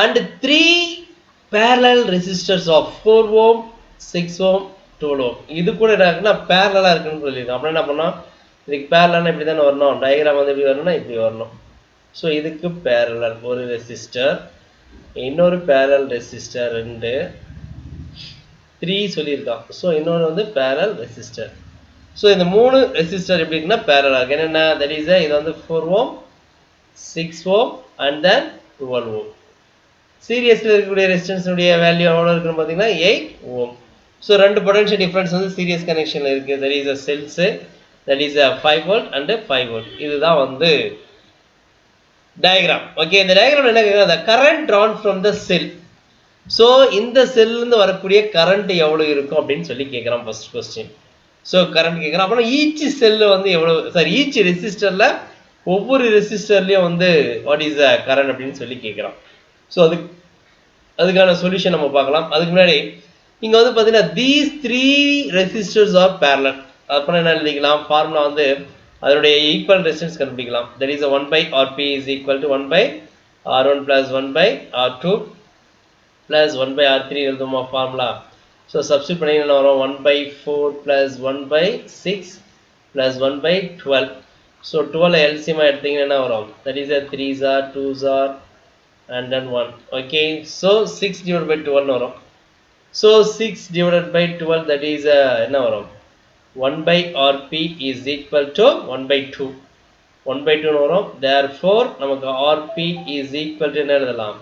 and 3 parallel resistors of 4 ohm, 6 ohm, 12 ohm. இது கூட என்ன இருக்குன்னா parallel இருக்குன்னு சொல்லிருக்கோம். அப்புறம் என்ன பண்ணோம், இதுக்கு parallel இப்படி தானே வரணும், டயக்ராம் வந்து எப்படி வரணும்னா இப்படி வரணும். ஸோ இதுக்கு parallel ஒரு ரெசிஸ்டர், இன்னொரு parallel ரெசிஸ்டர் 2, 3 சொல்லியிருக்கான். ஸோ இன்னொரு வந்து parallel ரெசிஸ்டர். ஸோ இந்த 3 ரெசிஸ்டர் எப்படி இருக்குன்னா parallel இருக்கு. என்னென்ன, தட் இஸ் இது வந்து 4 ohm, 6 ohm and then 12 ohm. சீரியஸ்ல இருக்கக்கூடிய ரெசிஸ்டன்ஸுடைய வேல்யூ எவ்வளவு இருக்குன்னு பாத்தீங்கன்னா 8 ohm. ஸோ ரெண்டு பொட்டன்ஷியல் டிஃபரன்ஸ் வந்து சீரியஸ் கனெக்ஷன்ல இருக்கு. That is a cells, that is a 5 volt and 5 volt. இதுதான் வந்து டயக்ராம். ஓகே, இந்த டயக்ராம் என்ன கேக்குறா, the current drawn from the cell. So இந்த செல்ல இருந்து வரக்கூடிய கரண்ட் எவ்வளவு இருக்கும் அப்படின்னு சொல்லி கேட்கறான் ஃபர்ஸ்ட் கொஸ்டின். ஸோ கரண்ட் கேட்கறான். அப்புறம் ஈச் செல் வந்து எவ்வளவு, சாரி ஈச் ரெசிஸ்டர்ல ஒவ்வொரு ரெசிஸ்டர்லயும் வந்து வாட் இஸ் த கரண்ட் அப்படின்னு சொல்லி கேட்கறான். ஸோ அதுக்கான சொல்யூஷன் நம்ம பார்க்கலாம். அதுக்கு முன்னாடி இங்க வந்து பார்த்தீங்கன்னா these 3 resistors are parallel. அப்புறம் என்ன எழுதிக்கலாம், ஃபார்முலா வந்து அதனுடைய ஈக்குவல் ரெசிஸ்டன்ஸ் கண்டுபிடிக்கலாம். that is 1 by Rp is equal to 1 by R1 plus 1 by R2 plus 1 by R3 எழுதுமா ஃபார்முலா. ஸோ சப்ஸ்டிட் பண்ணி என்ன வரும், 1 by 4 plus 1 by 6 plus 1 by 12. So 12 எல்சியமா எடுத்தீங்கன்னா என்ன வரும், that is a 3s are 2s are and then 1. okay, so 6 divided by 12 வரும். so 6 divided by 12 that is என்ன வரும், 1 by Rp is equal to 1 by 2, 1 by 2 வரும். therefore நமக்கு Rp is equal to என்ன எழுதலாம்,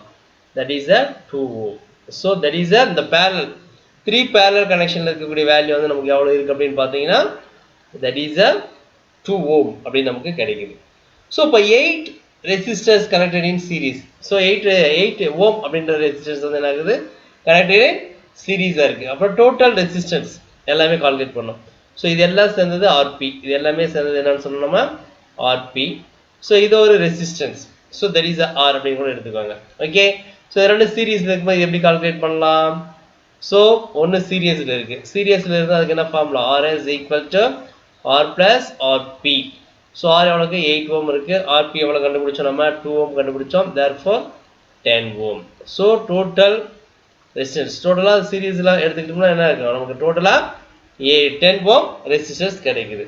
that is a 2 ohm. so that is a the parallel 3 parallel connectionல இருக்கக்கூடிய வேல்யூ வந்து நமக்கு எவ்வளவு இருக்கு அப்படின்னு பாத்தீங்கன்னா that is a 2 ohm அப்படி நமக்கு கிடைக்குது. so இப்போ 8 resistors connected in series. so 8 ohm அப்படின்ற ரெசிஸ்டன்ஸ் வந்து என்ன ஆகுது, connected in series இருக்கு. அப்புறம் total resistance எல்லாமே கால்குலேட் பண்ணோம். so இது எல்லாம் சேர்ந்தது Rp, இது எல்லாமே சேர்ந்தது என்னன்னு சொன்னோம்னா Rp. so இது ஒரு resistance, so that is a R அப்படின்னு கூட எடுத்துக்கோங்க. ஓகே, so ரெண்டு சீரிஸ்ல இருக்கும்போது எப்படி கால்குலேட் பண்ணலாம், so ஒன்னு சீரிஸ்ல இருக்கு, சீரிஸ்ல இருந்தா அதுக்கு என்ன formula, R is equal to R plus Rp. so R எவ்வளவுக்கு 8 ohm இருக்கு, Rp எவ்வளவு கண்டுபிடிச்சோம் நம்ம 2 ohm கண்டுபிடிச்சோம். therefore 10 ohm. so total resistance டோட்டலா சீரிஸ்ல எடுத்துக்கிட்டோம்னா என்ன இருக்கு, நமக்கு டோட்டலா 10 ohm ரெசிஸ்டன்ஸ் கிடைக்குது.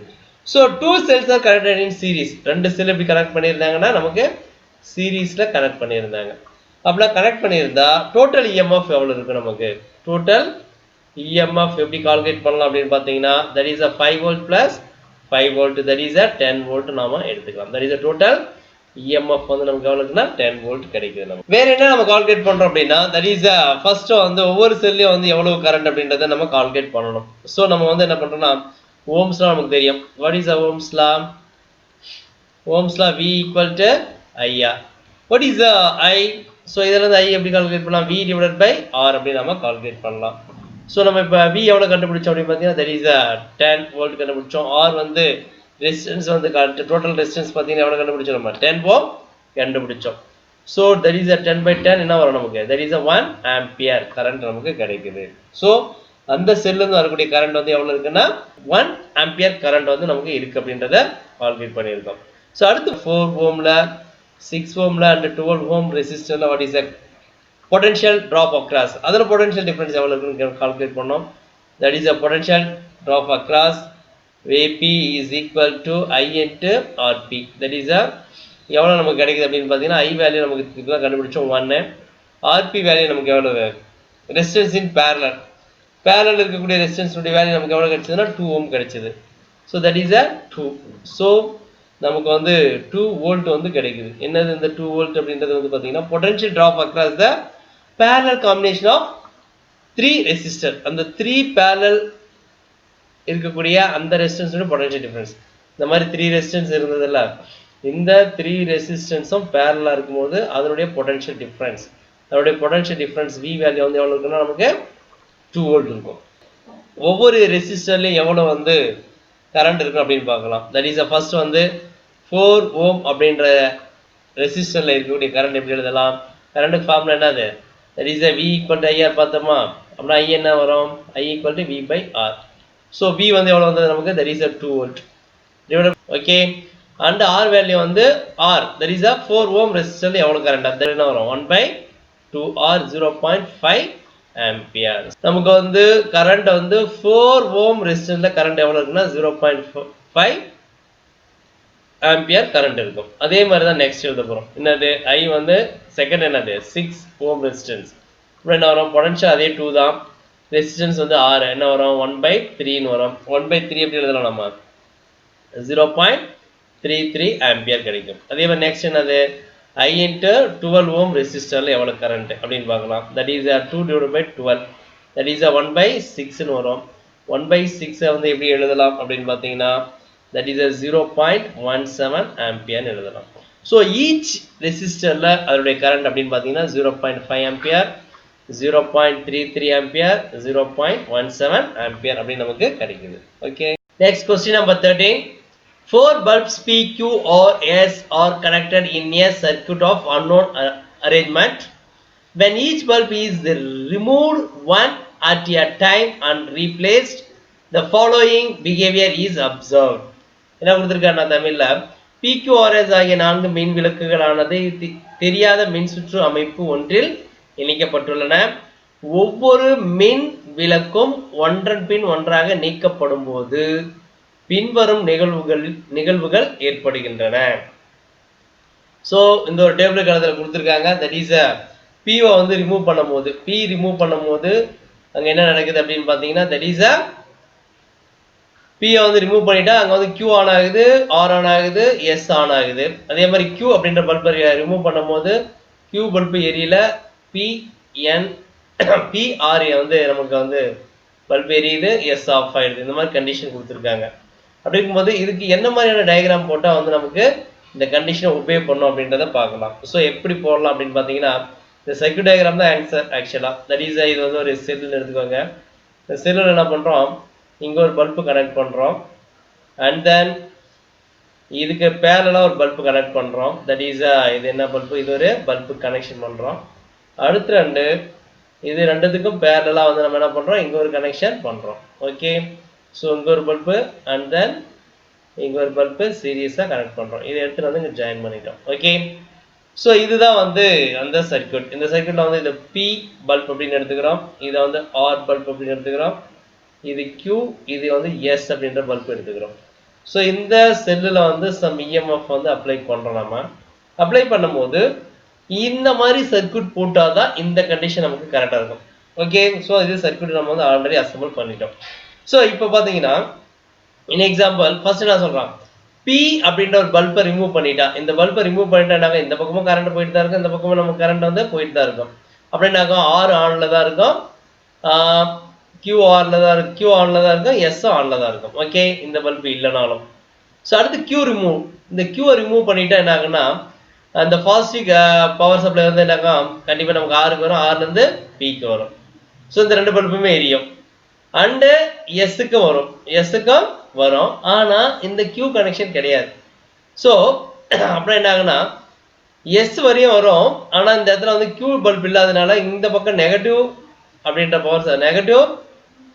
so two cells are connected in series. ரெண்டு செல் எப்படி கனெக்ட் பண்ணிருந்தாங்கன்னா நமக்கு சீரிஸ்ல கனெக்ட் பண்ணிருந்தாங்க. அப்படி கனெக்ட் பண்ணிருந்தா டோட்டல் EMF எவ்வளவு இருக்கு, நமக்கு டோட்டல் EMF எப்படி கால்குலேட் பண்ணலாம் அப்படின்னு பாத்தீங்கன்னா that is a 5 volt plus 5 volt, that is a 10 volt நாம எடுத்துக்கலாம். that is a total EMF வந்து நமக்கு எவ்வளவுனா 10 volt கிடைக்குது. நமக்கு வேற என்ன நம்ம கால்குலேட் பண்றோம் அப்படின்னா that is a first வந்து ஒவ்வொரு செல்லையும் வந்து எவ்வளவு கரண்ட் அப்படின்றத நம்ம கால்குலேட் பண்ணணும். சோ நம்ம வந்து என்ன பண்றோம்னா ஓம்ஸ் லா நமக்கு தெரியும். what is a ohms law, ohms law V equal to IR. what is the I, so இதல இருந்து I எப்படி கால்குலேட் பண்ணலாம், V divided by R அப்படி நாம கால்குலேட் பண்ணலாம். சோ நம்ம இப்ப V எவ்வளவு கண்டுபிடிச்சோம் அப்படி பாத்தீங்கன்னா that is a 10 volt கண்டுபிடிச்சோம். R வந்து ரெசிஸ்டன்ஸ் வந்து டோட்டல் ரெசிஸ்டன்ஸ் பாத்தீங்கன்னா எவ்வளவு கண்டுபிடிச்சோம், நம்ம 10 ohm கண்டுபிடிச்சோம். So that is a 10 by 10 என்ன வரும் நமக்கு, that is a 1 ampere current நமக்கு கிடைக்குது. சோ அந்த செல்ல இருந்து வரக்கூடிய கரண்ட் வந்து எவ்வளவு இருக்குன்னா 1 ampere கரண்ட் வந்து நமக்கு இருக்கு அப்படின்றத கால்குலேட் பண்ணியிருக்கோம். சோ அடுத்து 4 ohmல 6 ohmல and 12 ohm ரெசிஸ்டர்ல what is a potential drop across, அதோட potential difference எவ்வளவு இருக்குன்னு கால்குலேட் பண்ணோம். that is a potential drop across AP is equal to I into RP. That is எவ்வளோ நமக்கு கிடைக்குது அப்படின்னு பார்த்தீங்கன்னா I வேல்யூ நமக்கு இப்போ கண்டுபிடிச்சோம் 1, RP வேல்யூ நமக்கு எவ்வளவு ரெசிஸ்டன்ஸ் இன் பேரலல் இருக்கக்கூடிய ரெசிஸ்டன்ஸுடைய வேல்யூ நமக்கு எவ்வளோ கிடைச்சதுன்னா 2 ஓம் கிடைச்சது. So that is 2. ஸோ நமக்கு வந்து 2 வோல்ட் வந்து கிடைக்குது. என்னது இந்த 2 வோல்ட் அப்படின்றது வந்து பார்த்தீங்கன்னா potential drop across the parallel combination of 3 resistor. அந்த 3 பேரலல் இருக்கக்கூடிய அந்த ரெசிஸ்டன்ஸோட பொட்டன்ஷியல் டிஃபரன்ஸ். இந்த மாதிரி 3 ரெசிஸ்டன்ஸ் இருந்ததில்ல, இந்த 3 ரெசிஸ்டன்ஸும் பேரலாக இருக்கும்போது அதனுடைய பொட்டன்ஷியல் டிஃபரன்ஸ், அதனுடைய பொட்டன்ஷியல் டிஃபரன்ஸ் V வேல்யூ வந்து எவ்வளோ இருக்குன்னா நமக்கு 2 வோல்ட் இருக்கும். ஒவ்வொரு ரெசிஸ்டர்லையும் எவ்வளோ வந்து கரண்ட் இருக்கும் அப்படின்னு பார்க்கலாம். தட் இஸ் ஃபர்ஸ்ட் வந்து 4 ஓம் அப்படின்ற ரெசிஸ்டரில் இருக்கக்கூடிய கரண்ட் எப்படி எழுதலாம்? கரண்ட்டுக்கு ஃபார்முலா என்னது? That is V equal to IR பார்த்தோமா? அப்படின்னா I என்ன வரும்? I equal to V by R. So V வந்து எவ்வளோ வந்தது நமக்கு? That is 2 volt. Okay, and R value வந்து R, தட் இஸ் 4 ஓம் ரெசிஸ்டரில் எவ்வளோ கரண்ட்? அது என்ன வரும்? 1/2R 0.5 ampere. நமக்கு வந்து கரண்ட் வந்து 4 ஓம் ரெசிஸ்டன்ஸ்ல கரண்ட் எவ்வளவு இருக்குன்னா 0.5 ஆம்பியர் கரண்ட் இருக்கும். அதே மாதிரி தான் நெக்ஸ்ட் எழுத போறோம். என்னது? I வந்து செகண்ட் என்னது? 6 ஓம் ரெசிஸ்டன்ஸ். இப்போ என்ன வரும்? பொட்டன்ஷியல் அதே 2 தான். ரெசிஸ்டன்ஸ் வந்து R என்ன வரும்? 1/3 ன்னு வரும். 1/3 எப்படி எழுதலாம் நம்ம? 0.33 ஆம்பியர் கிடைக்கும். அதே மாதிரி நெக்ஸ்ட் என்னது? I into 12 ohm ரெசிஸ்டர்ல எவ்வளவு கரண்ட் அப்படின்னு பார்க்கலாம். That is 2 divided by 12, that is 1/6 ன்னு வரும். 1/6 வந்து எப்படி எழுதலாம் அப்படின்னு பார்த்தீங்கன்னா தட் இஸ் 0.17 ஆம்பியர் எழுதலாம். ஸோ ஈச் ரெசிஸ்டர்ல அதனுடைய கரண்ட் அப்படின்னு பார்த்தீங்கன்னா 0.5 ஆம்பியர், 0.33 ஆம்பியர், 0.17 ஆம்பியர் அப்படின்னு நமக்கு கிடைக்குது. Okay, next question number 13. 4 bulbs P, Q or S are connected in a circuit of unknown arrangement. When each bulb is removed one at a time and replaced, the following behavior is observed. என்ன கொடுத்திருக்காங்க தமிழ்ல? PQRS ஆகிய 4 மின் விளக்குகளானது தெரியாத மின் சுற்று அமைப்பு ஒன்றில் இணைக்கப்பட்டுள்ளன. ஒவ்வொரு மின் விளக்கும் ஒன்றன் பின் ஒன்றாக நீக்கப்படும் போது பின்வரும் நிகழ்வுகள் ஏற்படுகின்றன. ஸோ இந்த ஒரு டேபிள் கணத்தில் கொடுத்துருக்காங்க. தட் இஸ் பிஓ வந்து ரிமூவ் பண்ணும்போது, ரிமூவ் பண்ணும்போது அங்கே என்ன நடக்குது அப்படின்னு பார்த்தீங்கன்னா தட் இஸ் பிஓ வந்து ரிமூவ் பண்ணிட்டா அங்கே வந்து Q ஆன் ஆகுது, R ஆன் ஆகுது, S ஆன் ஆகுது. அதே மாதிரி Q அப்படின்ற பல்பை ரிமூவ் பண்ணும்போது Q பல்பு எரியல, PR வந்து நமக்கு வந்து பல்பு எரியுது, S ஆஃப் ஆயிடுது. இந்த மாதிரி கண்டிஷன் கொடுத்துருக்காங்க. அப்படி இருக்கும்போது இதுக்கு என்ன மாதிரியான டயக்ராம் போட்டால் வந்து நமக்கு இந்த கண்டிஷனை ஒபே பண்ணும் அப்படின்றத பார்க்கலாம். ஸோ எப்படி போடலாம் அப்படின்னு பார்த்தீங்கன்னா இந்த சர்க்யூட் டயக்ராம் தான் ஆன்சர் ஆக்சுவலாக. தட் இஸ் இது வந்து ஒரு செல்லுன்னு எடுத்துக்கோங்க. இந்த செல்லில் என்ன பண்ணுறோம்? இங்கே ஒரு பல்பு கனெக்ட் பண்ணுறோம், அண்ட் தென் இதுக்கு பேரலாக ஒரு பல்பு கனெக்ட் பண்ணுறோம். தட் இஸ் இது என்ன பல்பு? இது ஒரு பல்பு கனெக்ஷன் பண்ணுறோம். அடுத்து இது ரெண்டுத்துக்கும் பேரலாக வந்து நம்ம என்ன பண்ணுறோம்? இங்கே ஒரு கனெக்ஷன் பண்ணுறோம். ஓகே, ஸோ இங்கே ஒரு பல்பு அண்ட் தென் இங்கே ஒரு பல்பு சீரியஸாக கனெக்ட் பண்ணுறோம். இதை எடுத்துகிட்டு வந்து இங்கே ஜாயின் பண்ணிட்டோம். ஓகே, ஸோ இதுதான் வந்து அந்த சர்க்யூட். இந்த சர்க்யூட்டில் வந்து இது P பல்ப் அப்படின்னு எடுத்துக்கிறோம், இதை வந்து R பல்ப் அப்படின்னு எடுத்துக்கிறோம், இது Q, இது வந்து S அப்படின்ற பல்ப் எடுத்துக்கிறோம். ஸோ இந்த செல்லில் வந்து சம் EMF வந்து அப்ளை பண்ணுறோம். நம்ம அப்ளை பண்ணும்போது இந்த மாதிரி சர்க்யூட் போட்டால் தான் இந்த கண்டிஷன் நமக்கு கரெக்டாக இருக்கும். ஓகே, ஸோ இது சர்க்யூட் நம்ம வந்து ஆல்ரெடி அசம்பிள் பண்ணிட்டோம். ஸோ இப்போ பார்த்தீங்கன்னா இன் எக்ஸாம்பிள் ஃபர்ஸ்ட் என்ன சொல்கிறான்? P அப்படின்ற ஒரு பல்பை ரிமூவ் பண்ணிட்டா, இந்த பல்பை ரிமூவ் பண்ணிட்டாங்க, இந்த பக்கமும் கரண்ட் போயிட்டு தான் இருக்கும், இந்த பக்கமும் நம்ம கரண்ட் வந்து போயிட்டு தான் இருக்கும். அப்படின்னாக்கா R ஆனில் தான் இருக்கும், Q ஆனில் தான் இருக்கும், S ஆனில் தான் இருக்கும். ஓகே, இந்த பல்பு இல்லைனாலும். ஸோ அடுத்து Q ரிமூவ். இந்த Q ரிமூவ் பண்ணிட்டா என்ன ஆகுன்னா அந்த பாசிட்டிவ் பவர் சப்ளை வந்து என்னக்கா கண்டிப்பாக நமக்கு Rக்கு வரும், Rலேருந்து Pக்கு வரும். ஸோ இந்த ரெண்டு பல்புமே எரியும். அண்டு எஸ்ஸுக்கும் வரும், ஆனால் இந்த Q கனெக்ஷன் கிடையாது. ஸோ அப்புறம் என்ன ஆகுனா எஸ் வரையும் வரும், ஆனால் இந்த இடத்துல வந்து Q பல்ப் இல்லாதனால இந்த பக்கம் நெகட்டிவ் அப்படின்ற பவர் நெகட்டிவ்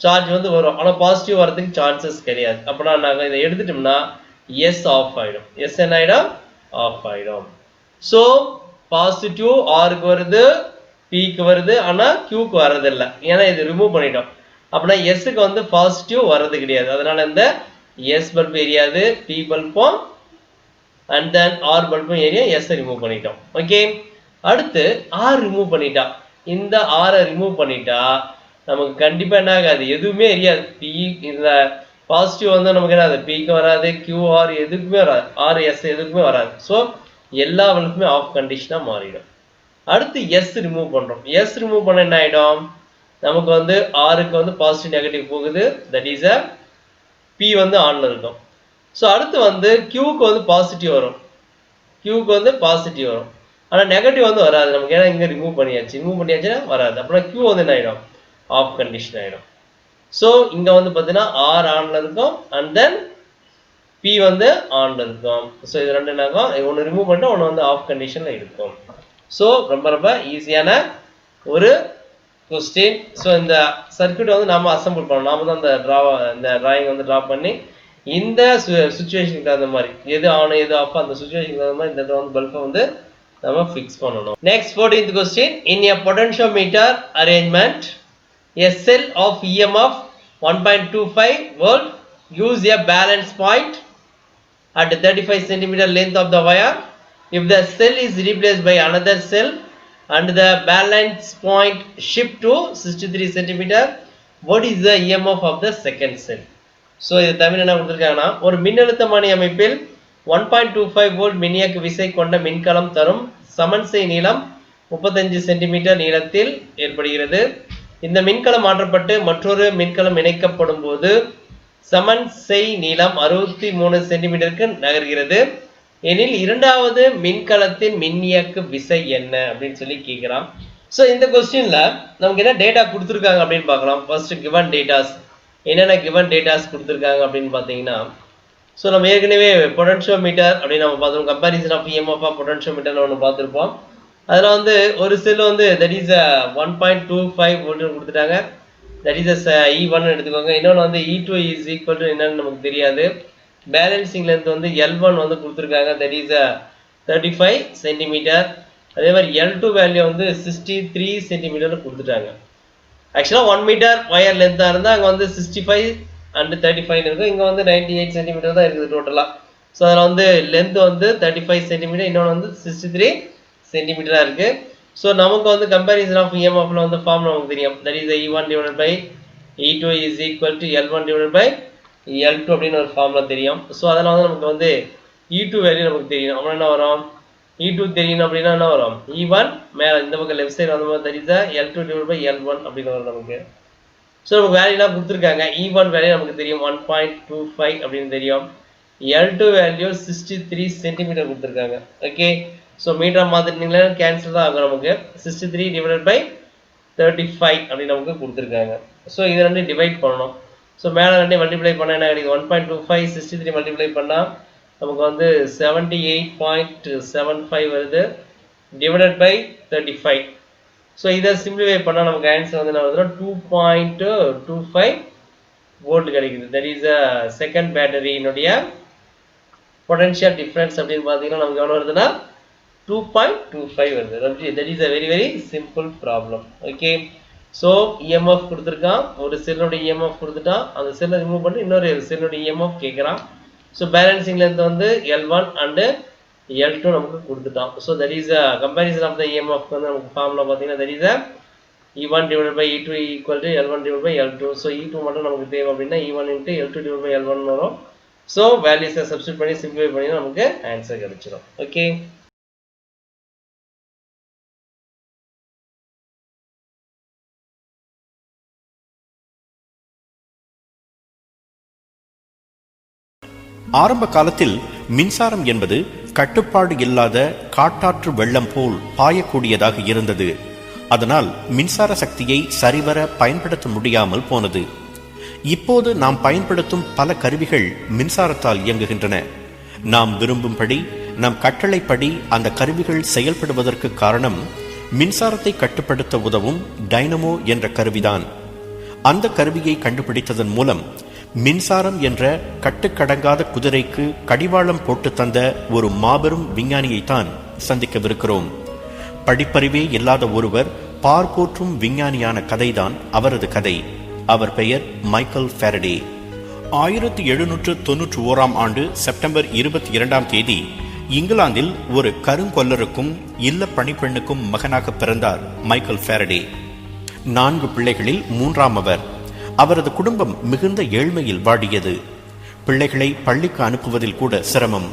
சார்ஜ் வந்து வரும், ஆனால் பாசிட்டிவ் வரதுக்கு சான்சஸ் கிடையாது. அப்படின்னா நாங்கள் இதை எடுத்துட்டோம்னா எஸ் ஆஃப் ஆகிடும். எஸ் என்ன ஆகிடும்? ஆஃப் ஆகிடும். ஸோ பாசிட்டிவ் ஆருக்கு வருது, Pக்கு வருது, ஆனால் Qக்கு வர்றதில்லை, ஏன்னா இது ரிமூவ் பண்ணிட்டோம். அப்படின்னா எஸ்க்கு வந்து பாசிட்டிவ் வர்றது கிடையாது. அதனால இந்த எஸ் பல்பு எரியாது, பி பல்பும் அண்ட் தென் ஆர் பல்பும் ஏரியா எஸ் ரிமூவ் பண்ணிட்டோம். ஓகே, அடுத்து ஆர் ரிமூவ் பண்ணிட்டா. இந்த ஆரை ரிமூவ் பண்ணிட்டா நமக்கு கண்டிப்பா என்ன ஆகாது, எதுவுமே எரியாது. பி இந்த பாசிட்டிவ் வந்து நமக்கு என்ன, பிக்கு வராது, கியூஆர் எதுக்குமே வராது, ஆர் எஸ் எதுக்குமே வராது. ஸோ எல்லா பல்புமே ஆஃப் கண்டிஷனா மாறிடும். அடுத்து எஸ் ரிமூவ் பண்றோம். எஸ் ரிமூவ் பண்ண என்ன ஆயிடும், நமக்கு வந்து ஆருக்கு வந்து பாசிட்டிவ் நெகட்டிவ் போகுது, தட் இஸ் அ பி வந்து ஆன்ல இருக்கும். ஸோ அடுத்து வந்து கியூக்கு வந்து பாசிட்டிவ் வரும், கியூக்கு வந்து பாசிட்டிவ் வரும், ஆனால் நெகட்டிவ் வந்து வராது நமக்கு, ஏன்னா இங்கே ரிமூவ் பண்ணியாச்சுன்னா வராது. அப்படின்னா கியூ வந்து என்ன ஆகிடும், ஆஃப் கண்டிஷன் ஆகிடும். ஸோ இங்கே வந்து பார்த்தீங்கன்னா ஆர் ஆன்ல இருக்கும் அண்ட் தென் பி வந்து ஆன்ல இருக்கும். ஸோ இது ரெண்டு என்ன ஆகும், ஒன்று ரிமூவ் பண்ணிட்டு ஒன்று வந்து ஆஃப் கண்டிஷனில் இருக்கும். ஸோ ரொம்ப ரொம்ப ஈஸியான ஒரு கொஸ்டின். ஸோ இந்த சர்க்யூட் வந்து நாம அசம்பிள் பண்ணணும். நாம தான் இந்த டிராயிங் வந்து ட்ரா பண்ணி இந்த சுச்சுவேஷனுக்கு தகுந்த மாதிரி எது ஆன் எது ஆஃப் அந்த சுச்சுவேஷனுக்கு தகுந்த மாதிரி இந்த வந்து பல்பை வந்து நம்ம ஃபிக்ஸ் பண்ணணும். Next 14th question. In a potentiometer arrangement a cell of EMF 1.25 volt use a balance point at 35 cm length of the wire. If the cell is replaced by another cell and the balance point shift to 63 cm, what is the EMF of the second cell? So இது தமிழ் என்ன கொடுத்திருக்காங்கன்னா, ஒரு மின்னழுத்தமானி அமைப்பில் 1.25 வோல்ட் மின்னியக்கு விசை கொண்ட மின்கலம் தரும் சமன்செய் நீளம் 35 சென்டிமீட்டர் நீளத்தில் ஏற்படுகிறது. இந்த மின்கலம் மாற்றப்பட்டு மற்றொரு மின்கலம் இணைக்கப்படும் போது சமன்செய் நீளம் 63 சென்டிமீட்டருக்கு நகர்கிறது எனில் இரண்டாவது மின்கலத்தின் மின்னியக்கு விசை என்ன அப்படின்னு சொல்லி கேட்கிறான். ஸோ இந்த கொஸ்டின்ல நமக்கு என்ன டேட்டா கொடுத்துருக்காங்க அப்படின்னு பார்க்கலாம். ஃபர்ஸ்ட் கிவன் டேட்டாஸ், என்னென்ன கிவன் டேட்டாஸ் கொடுத்துருக்காங்க அப்படின்னு பார்த்தீங்கன்னா, ஸோ நம்ம ஏற்கனவே பொட்டன்ஷியோமீட்டர் அப்படின்னு நம்ம பார்த்தோம், கம்பேரிசன் ஆஃப் இஎம்எஃப் ஆஃப் பொட்டன்ஷியோமீட்டர்னு ஒன்று பார்த்துருப்போம். அதில் வந்து ஒரு செல் வந்து தட் இஸ் 1.25 வோல்ட் கொடுத்துட்டாங்க, தட் இஸ் E1 எடுத்துக்கோங்க. இன்னொன்று வந்து E2 இஸ் ஈக்குவல் டு என்னன்னு நமக்கு தெரியாது. பேலன்சிங் லென்த் வந்து L1 வந்து கொடுத்துருக்காங்க, தட் இஸ் 35 சென்டிமீட்டர். அதே மாதிரி L2 வேல்யூ வந்து 63 சென்டிமீட்டர் கொடுத்துட்டாங்க. ஆக்சுவலாக 1 மீட்டர் ஒயர் லென்த்தாக இருந்தால் அங்கே வந்து 65 அண்ட் 35 இருக்கும், இங்கே வந்து 98 சென்டிமீட்டர் தான் இருக்குது டோட்டலாக. ஸோ அதில் வந்து லென்த் வந்து 35 சென்டிமீட்டர், இன்னொன்று வந்து 63 சென்டிமீட்டராக இருக்குது. ஸோ நமக்கு வந்து கம்பேரிசன் ஆஃப் இஎம்எஃப்ல வந்து ஃபார்ம் நமக்கு தெரியும், that is E1 divided by E2 is equal to L1 divided by L2 அப்படின்னு ஒரு ஃபார்முலா தெரியும். ஸோ அதில் வந்து நமக்கு வந்து E2 வேல்யூ நமக்கு தெரியும். அப்புறம் என்ன வரும், E2 தெரியணும் அப்படின்னா என்ன வரும், E1 மேலே இந்த பக்கம் லெஃப்ட் சைடு வந்து that is L2 divided by L1 அப்படின்னு வரும் நமக்கு. ஸோ நமக்கு வேல்யூலாம் கொடுத்துருக்காங்க. E1 வேல்யூ நமக்கு தெரியும் 1.25 அப்படின்னு தெரியும். L2 வேல்யூ 63 சென்டிமீட்டர் கொடுத்துருக்காங்க. ஓகே, ஸோ மீட்டரை மாற்றிட்டீங்களா கேன்சல் தான் ஆகும் நமக்கு. 63 டிவைடட் பை 35 அப்படின்னு நமக்கு கொடுத்துருக்காங்க. ஸோ இது ரெண்டு டிவைட் பண்ணணும். ஸோ மேலே ரெண்டு மல்டிப்ளை பண்ணால் என்ன கிடைக்கும், 1.25 63 மல்டிப்ளை பண்ணால் நமக்கு வந்து 78.75 வருது டிவைடட் பை 35. ஸோ இதை சிம்பிளிஃபை பண்ணால் நமக்கு ஆன்சர் வந்து என்ன வருதுன்னா 2.25 வோல்ட் கிடைக்குது. தட் இஸ் செகண்ட் பேட்டரியினுடைய பொட்டன்ஷியல் டிஃப்ரென்ஸ் அப்படின்னு பார்த்தீங்கன்னா நமக்கு எவ்வளோ வருதுன்னா 2.25 வருது. That is a very very simple problem. Okay, so EMF கொடுத்துருக்கான், ஒரு செல்லுடைய இஎம்எஃப் கொடுத்துட்டான், அந்த செல்லை ரிமூவ் பண்ணி இன்னொரு செல்லுடைய இஎம்எஃப் கேட்குறான். ஸோ பேலன்சிங் லென்த் வந்து L1 அண்டு L2 நமக்கு கொடுத்துட்டான். So that is a comparison of the EMF வந்து நமக்கு ஃபார்முலா பார்த்தீங்கன்னா that is E1 divided by E2 equal to L1 divide by L2. So E2 மட்டும் நமக்கு தேவை அப்படின்னா E1 into L2 divide by L1 வரும். ஸோ வேல்யூஸை சப்ஸ்டியூட் பண்ணி சிம்பிளிஃபை பண்ணி நமக்கு ஆன்சர் கிடைச்சிடும். ஓகே, ஆரம்ப காலத்தில் மின்சாரம் என்பது கட்டுப்பாடு இல்லாத காட்டாற்று வெள்ளம் போல் பாயக்கூடியதாக இருந்தது. அதனால் மின்சார சக்தியை சரிவர பயன்படுத்த முடியாமல் போனது. இப்போது நாம் பயன்படுத்தும் பல கருவிகள் மின்சாரத்தால் இயங்குகின்றன. நாம் விரும்பும்படி, நம் கட்டளைப்படி அந்த கருவிகள் செயல்படுவதற்கு காரணம் மின்சாரத்தை கட்டுப்படுத்த உதவும் டைனமோ என்ற கருவிதான். அந்த கருவியை கண்டுபிடித்ததன் மூலம் மின்சாரம் என்ற கட்டுக்கடங்காத குதிரைக்கு கடிவாளம் போட்டு தந்த ஒரு மாபெரும் விஞ்ஞானியைத்தான் சந்திக்கவிருக்கிறோம். படிப்பறிவே இல்லாத ஒருவர் பார்ப்போற்றும் விஞ்ஞானியான கதைதான் அவரது கதை. அவர் பெயர் மைக்கேல் ஃபாரடே. 1791 ஆண்டு செப்டம்பர் 22 தேதி இங்கிலாந்தில் ஒரு கருங்கொல்லருக்கும் இல்ல பணிப்பெண்ணுக்கும் மகனாக பிறந்தார் மைக்கேல் ஃபாரடே. 4 பிள்ளைகளில் 3ஆமவர். அவரது குடும்பம் மிகுந்த ஏழ்மையில் வாடியது. பிள்ளைகளை பள்ளிக்கு அனுப்புவதில் கூட சிரமம்.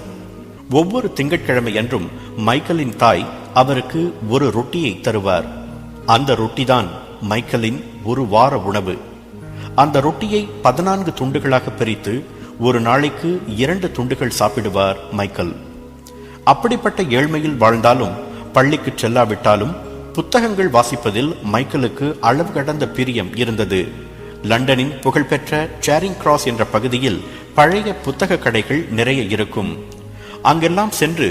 ஒவ்வொரு திங்கட்கிழமை அன்றும் மைக்கேலின் தாய் அவருக்கு ஒரு ரொட்டியை தருவார். அந்த ரொட்டிதான் மைக்கேலின் ஒரு வார உணவு. அந்த ரொட்டியை 14 துண்டுகளாக பிரித்து ஒரு நாளைக்கு 2 துண்டுகள் சாப்பிடுவார் மைக்கேல். அப்படிப்பட்ட ஏழ்மையில் வாழ்ந்தாலும் பள்ளிக்கு செல்லாவிட்டாலும் புத்தகங்கள் வாசிப்பதில் மைக்கேலுக்கு அளவு கடந்த பிரியம் இருந்தது. லண்டனின் புகழ்பெற்ற சேரிங் கிராஸ் என்ற பகுதியில் பழைய புத்தக கடைகள் நிறைய இருக்கும். அங்கெல்லாம் சென்று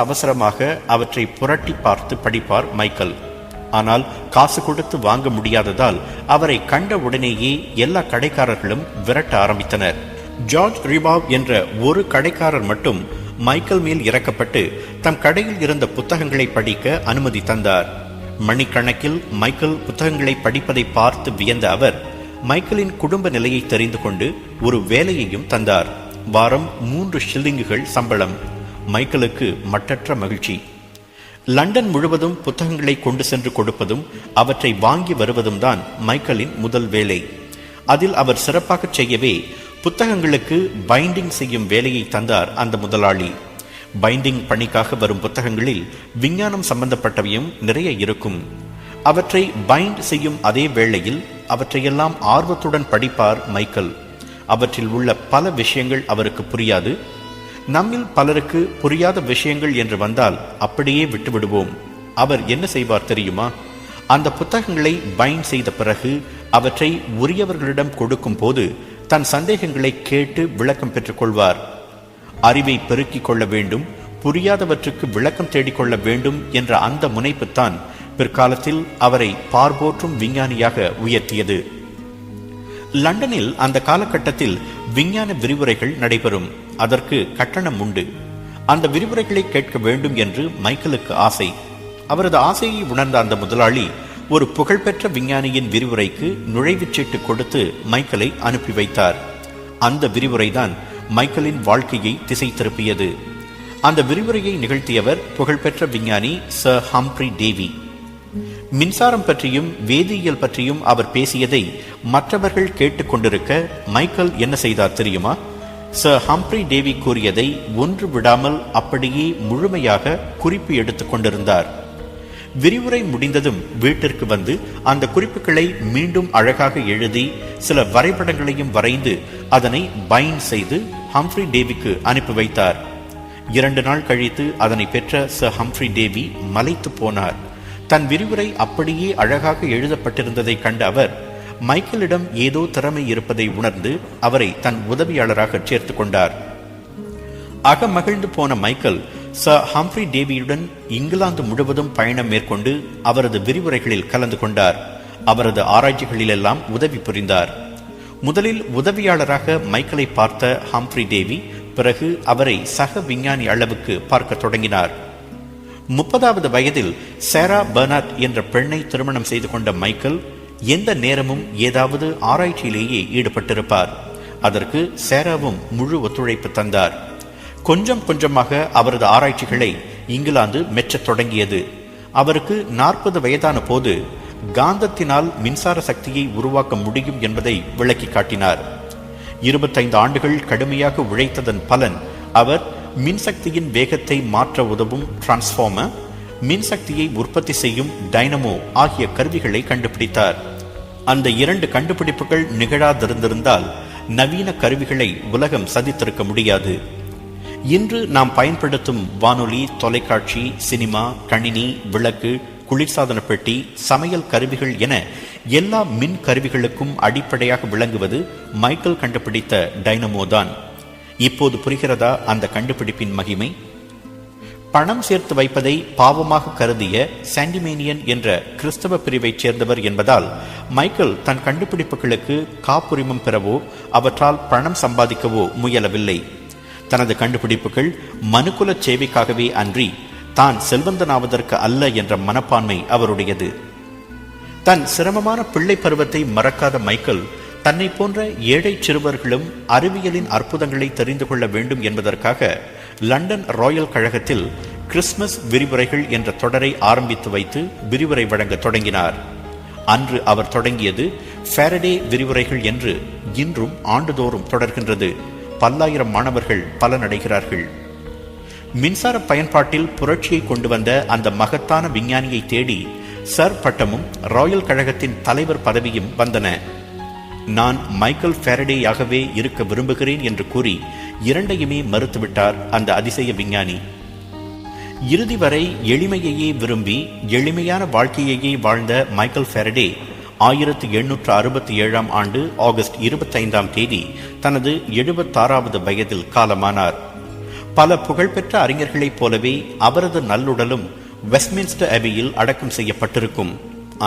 அவசரமாக அவற்றை புரட்டி பார்த்து படிப்பார் மைக்கேல். ஆனால் காசு கொடுத்து வாங்க முடியாததால் அவரை கண்ட உடனேயே எல்லா கடைக்காரர்களும் விரட்ட ஆரம்பித்தனர். ஜார்ஜ் ரிபாவ் என்ற ஒரு கடைக்காரர் மட்டும் மைக்கேல் மேல் இறக்கப்பட்டு தம் கடையில் இருந்த புத்தகங்களை படிக்க அனுமதி தந்தார். மணிக்கணக்கில் மைக்கேல் புத்தகங்களை படிப்பதை பார்த்து வியந்த அவர் மைக்கேலின் குடும்ப நிலையை தெரிந்து கொண்டு ஒரு வேலையையும் தந்தார். வாரம் 3 ஷில்லிங்குகள் சம்பளம். மைக்கேலுக்கு மட்டற்ற மகிழ்ச்சி. லண்டன் முழுவதும் புத்தகங்களை கொண்டு சென்று கொடுப்பதும் அவற்றை வாங்கி வருவதும் தான் மைக்கேலின் முதல் வேலை. அதில் அவர் சிறப்பாக செய்யவே புத்தகங்களுக்கு பைண்டிங் செய்யும் வேலையை தந்தார் அந்த முதலாளி. பைண்டிங் பணிக்காக வரும் புத்தகங்களில் விஞ்ஞானம் சம்பந்தப்பட்டவையும் நிறைய இருக்கும். அவற்றை பைண்ட் செய்யும் அதே வேளையில் அவற்றையெல்லாம் ஆர்வத்துடன் படிப்பார் மைக்கேல். அவற்றில் உள்ள பல விஷயங்கள் அவருக்கு புரியாது. நம்மில் பலருக்கு புரியாத விஷயங்கள் என்று வந்தால் அப்படியே விட்டுவிடுவோம். அவர் என்ன செய்வார் தெரியுமா? அந்த புத்தகங்களை பைண்ட் செய்த பிறகு அவற்றை உரியவர்களிடம் கொடுக்கும் போது தன் சந்தேகங்களை கேட்டு விளக்கம் பெற்றுக் கொள்வார். அறிவை பெருக்கிக் கொள்ள வேண்டும், புரியாதவற்றுக்கு விளக்கம் தேடிக்கொள்ள வேண்டும் என்ற அந்த முனைப்புத்தான் பிற்காலத்தில் அவரை பார்போற்றும் விஞ்ஞானியாக உயர்த்தியது. லண்டனில் அந்த காலகட்டத்தில் விஞ்ஞான விரிவுரைகள் நடைபெறும். அதற்கு கட்டணம் உண்டு. அந்த விரிவுரைகளை கேட்க வேண்டும் என்று மைக்கேலுக்கு ஆசை. அவரது ஆசையை உணர்ந்த அந்த முதலாளி ஒரு புகழ்பெற்ற விஞ்ஞானியின் விரிவுரைக்கு நுழைவுச்சீட்டு கொடுத்து மைக்கேலை அனுப்பி வைத்தார். அந்த விரிவுரைதான் மைக்கேலின் வாழ்க்கையை திசை திருப்பியது. அந்த விரிவுரையை நிகழ்த்தியவர் புகழ்பெற்ற விஞ்ஞானி சர் ஹம்ப்ரி டேவி. மின்சாரம் பற்றியும் வேதியியல் பற்றியும் அவர் பேசியதை மற்றவர்கள் கேட்டுக்கொண்டிருக்க மைக்கேல் என்ன செய்தார் தெரியுமா? சர் ஹம்ப்ரி டேவி கூறியதை ஒன்று விடாமல் அப்படியே முழுமையாக குறிப்பு எடுத்துக் கொண்டிருந்தார். விரிவுரை முடிந்ததும் வீட்டிற்கு வந்து அந்த குறிப்புகளை மீண்டும் அழகாக எழுதி சில வரைபடங்களையும் வரைந்து அதனை பைண்ட் செய்து ஹம்ப்ரி டேவிக்கு அனுப்பி வைத்தார். 2 நாள் கழித்து அதனை பெற்ற சர் ஹம்ப்ரி டேவி மலைத்து போனார். தன் விரிவுரை அப்படியே அழகாக எழுதப்பட்டிருந்ததை கண்ட அவர் மைக்கேலிடம் ஏதோ திறமை இருப்பதை உணர்ந்து அவரை தன் உதவியாளராக சேர்த்து கொண்டார். அகமகிழ்ந்து போன மைக்கேல் சர் ஹம்ப்ரி டேவியுடன் இங்கிலாந்து முழுவதும் பயணம் மேற்கொண்டு அவரது விரிவுரைகளில் கலந்து கொண்டார். அவரது ஆராய்ச்சிகளிலெல்லாம் உதவி புரிந்தார். முதலில் உதவியாளராக மைக்கேலை பார்த்த ஹம்ப்ரி டேவி பிறகு அவரை சக விஞ்ஞானி அளவுக்கு பார்க்க தொடங்கினார். 30வது வயதில் சாரா பெர்னார்ட் என்ற பெண்ணை திருமணம் செய்து கொண்ட மைக்கேல் எந்த நேரமும் ஏதாவது ஆராய்ச்சியிலேயே ஈடுபட்டிருப்பார். அதற்கு சாராவும் முழு ஒத்துழைப்பு தந்தார். கொஞ்சம் கொஞ்சமாக அவரது ஆராய்ச்சிகளை இங்கிலாந்து மெச்சத் தொடங்கியது. அவருக்கு 40 வயதான போது காந்தத்தினால் மின்சார சக்தியை உருவாக்க முடியும் என்பதை விளக்கி காட்டினார். 25 ஆண்டுகள் கடுமையாக உழைத்ததன் பலன் அவர் மின்சக்தியின் வேகத்தை மாற்ற உதவும் டிரான்ஸ்ஃபார்மர், மின்சக்தியை உற்பத்தி செய்யும் டைனமோ ஆகிய கருவிகளை கண்டுபிடித்தார். அந்த 2 கண்டுபிடிப்புகள் நிகழாதிருந்திருந்தால் நவீன கருவிகளை உலகம் சதித்திருக்க முடியாது. இன்று நாம் பயன்படுத்தும் வானொலி, தொலைக்காட்சி, சினிமா, கணினி, விளக்கு, குளிர்சாதன பெட்டி, சமையல் கருவிகள் என எல்லா மின் கருவிகளுக்கும் அடிப்படையாக விளங்குவது மைக்கேல் கண்டுபிடித்த டைனமோ தான். இப்போது புரிகிறதா அந்த கண்டுபிடிப்பின் மகிமை? பணம் சேர்த்து வைப்பதை பாவமாக கருதிய சாண்டிமேனியன் என்ற கிறிஸ்தவ பிரிவைச் சேர்ந்தவர் என்பதால் மைக்கேல் தன் கண்டுபிடிப்புகளுக்கு காப்புரிமம் பெறவோ அவற்றால் பணம் சம்பாதிக்கவோ முயலவில்லை. தனது கண்டுபிடிப்புகள் மனுக்குல சேவைக்காகவே அன்றி தான் செல்வந்தனாவதற்கு அல்ல என்ற மனப்பான்மை அவருடையது. தன் சிரமமான பிள்ளை பருவத்தை மறக்காத மைக்கேல் தன்னை போன்ற ஏழை சிறுவர்களும் அறிவியலின் அற்புதங்களை தெரிந்து கொள்ள வேண்டும் என்பதற்காக லண்டன் ராயல் கழகத்தில் கிறிஸ்துமஸ் விரிவுரைகள் என்ற தொடரை ஆரம்பித்து வைத்து விரிவுரை வழங்க தொடங்கினார். அன்று அவர் தொடங்கியது ஃபாரடே விரிவுரைகள் என்று இன்றும் ஆண்டுதோறும் தொடர்கின்றது. பல்லாயிரம் மாணவர்கள் பலனடைகிறார்கள். மின்சார பயன்பாட்டில் புரட்சியை கொண்டு வந்த அந்த மகத்தான விஞ்ஞானியை தேடி சர் பட்டமும் ராயல் கழகத்தின் தலைவர் பதவியும் வந்தன. நான் மைக்கேல் ஃபாரடேயாகவே இருக்க விரும்புகிறேன் என்று கூறி இரண்டையுமே மறுத்துவிட்டார் அந்த அதிசய விஞ்ஞானி. இறுதி வரை எளிமையையே விரும்பி எளிமையான வாழ்க்கையையே வாழ்ந்த மைக்கேல் ஃபாரடே 1867 ஆண்டு ஆகஸ்ட் 25ஆம் தேதி தனது 76வது வயதில் காலமானார். பல புகழ்பெற்ற அறிஞர்களைப் போலவே அவரது நல்லுடலும் வெஸ்ட்மின்ஸ்டர் அபேயில் அடக்கம் செய்யப்பட்டிருக்கும்.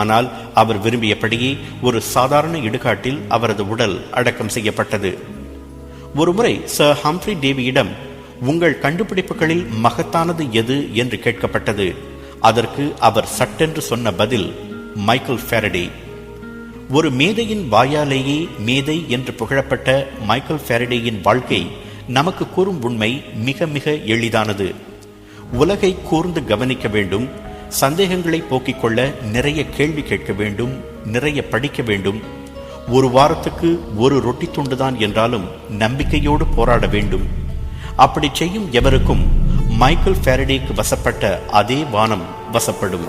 ஆனால் அவர் விரும்பியபடியே ஒரு சாதாரண இடுகாட்டில் அவரது உடல் அடக்கம் செய்யப்பட்டது. ஒருமுறை சர் ஹம்ப்ரி டேவியிடம் உங்கள் கண்டுபிடிப்புகளில் மகத்தானது எது என்று கேட்கப்பட்டது. அதற்கு அவர் சட்டென்று சொன்ன பதில் மைக்கேல் ஃபாரடே. ஒரு மேதையின் வாயாலேயே மேதை என்று புகழப்பட்ட மைக்கேல் ஃபாரடேயின் வாழ்க்கை நமக்கு கூறும் உண்மை மிக மிக எளிதானது. உலகை கூர்ந்து கவனிக்க வேண்டும், சந்தேகங்களை போக்கிக் கொள்ள நிறைய கேள்வி கேட்க வேண்டும், நிறைய படிக்க வேண்டும். ஒரு வாரத்துக்கு ஒரு ரொட்டி துண்டுதான் என்றாலும் நம்பிக்கையோடு போராட வேண்டும். அப்படி செய்யும் எவருக்கும் மைக்கேல் ஃபாரடேக்கு வசப்பட்ட அதே வானம் வசப்படும்.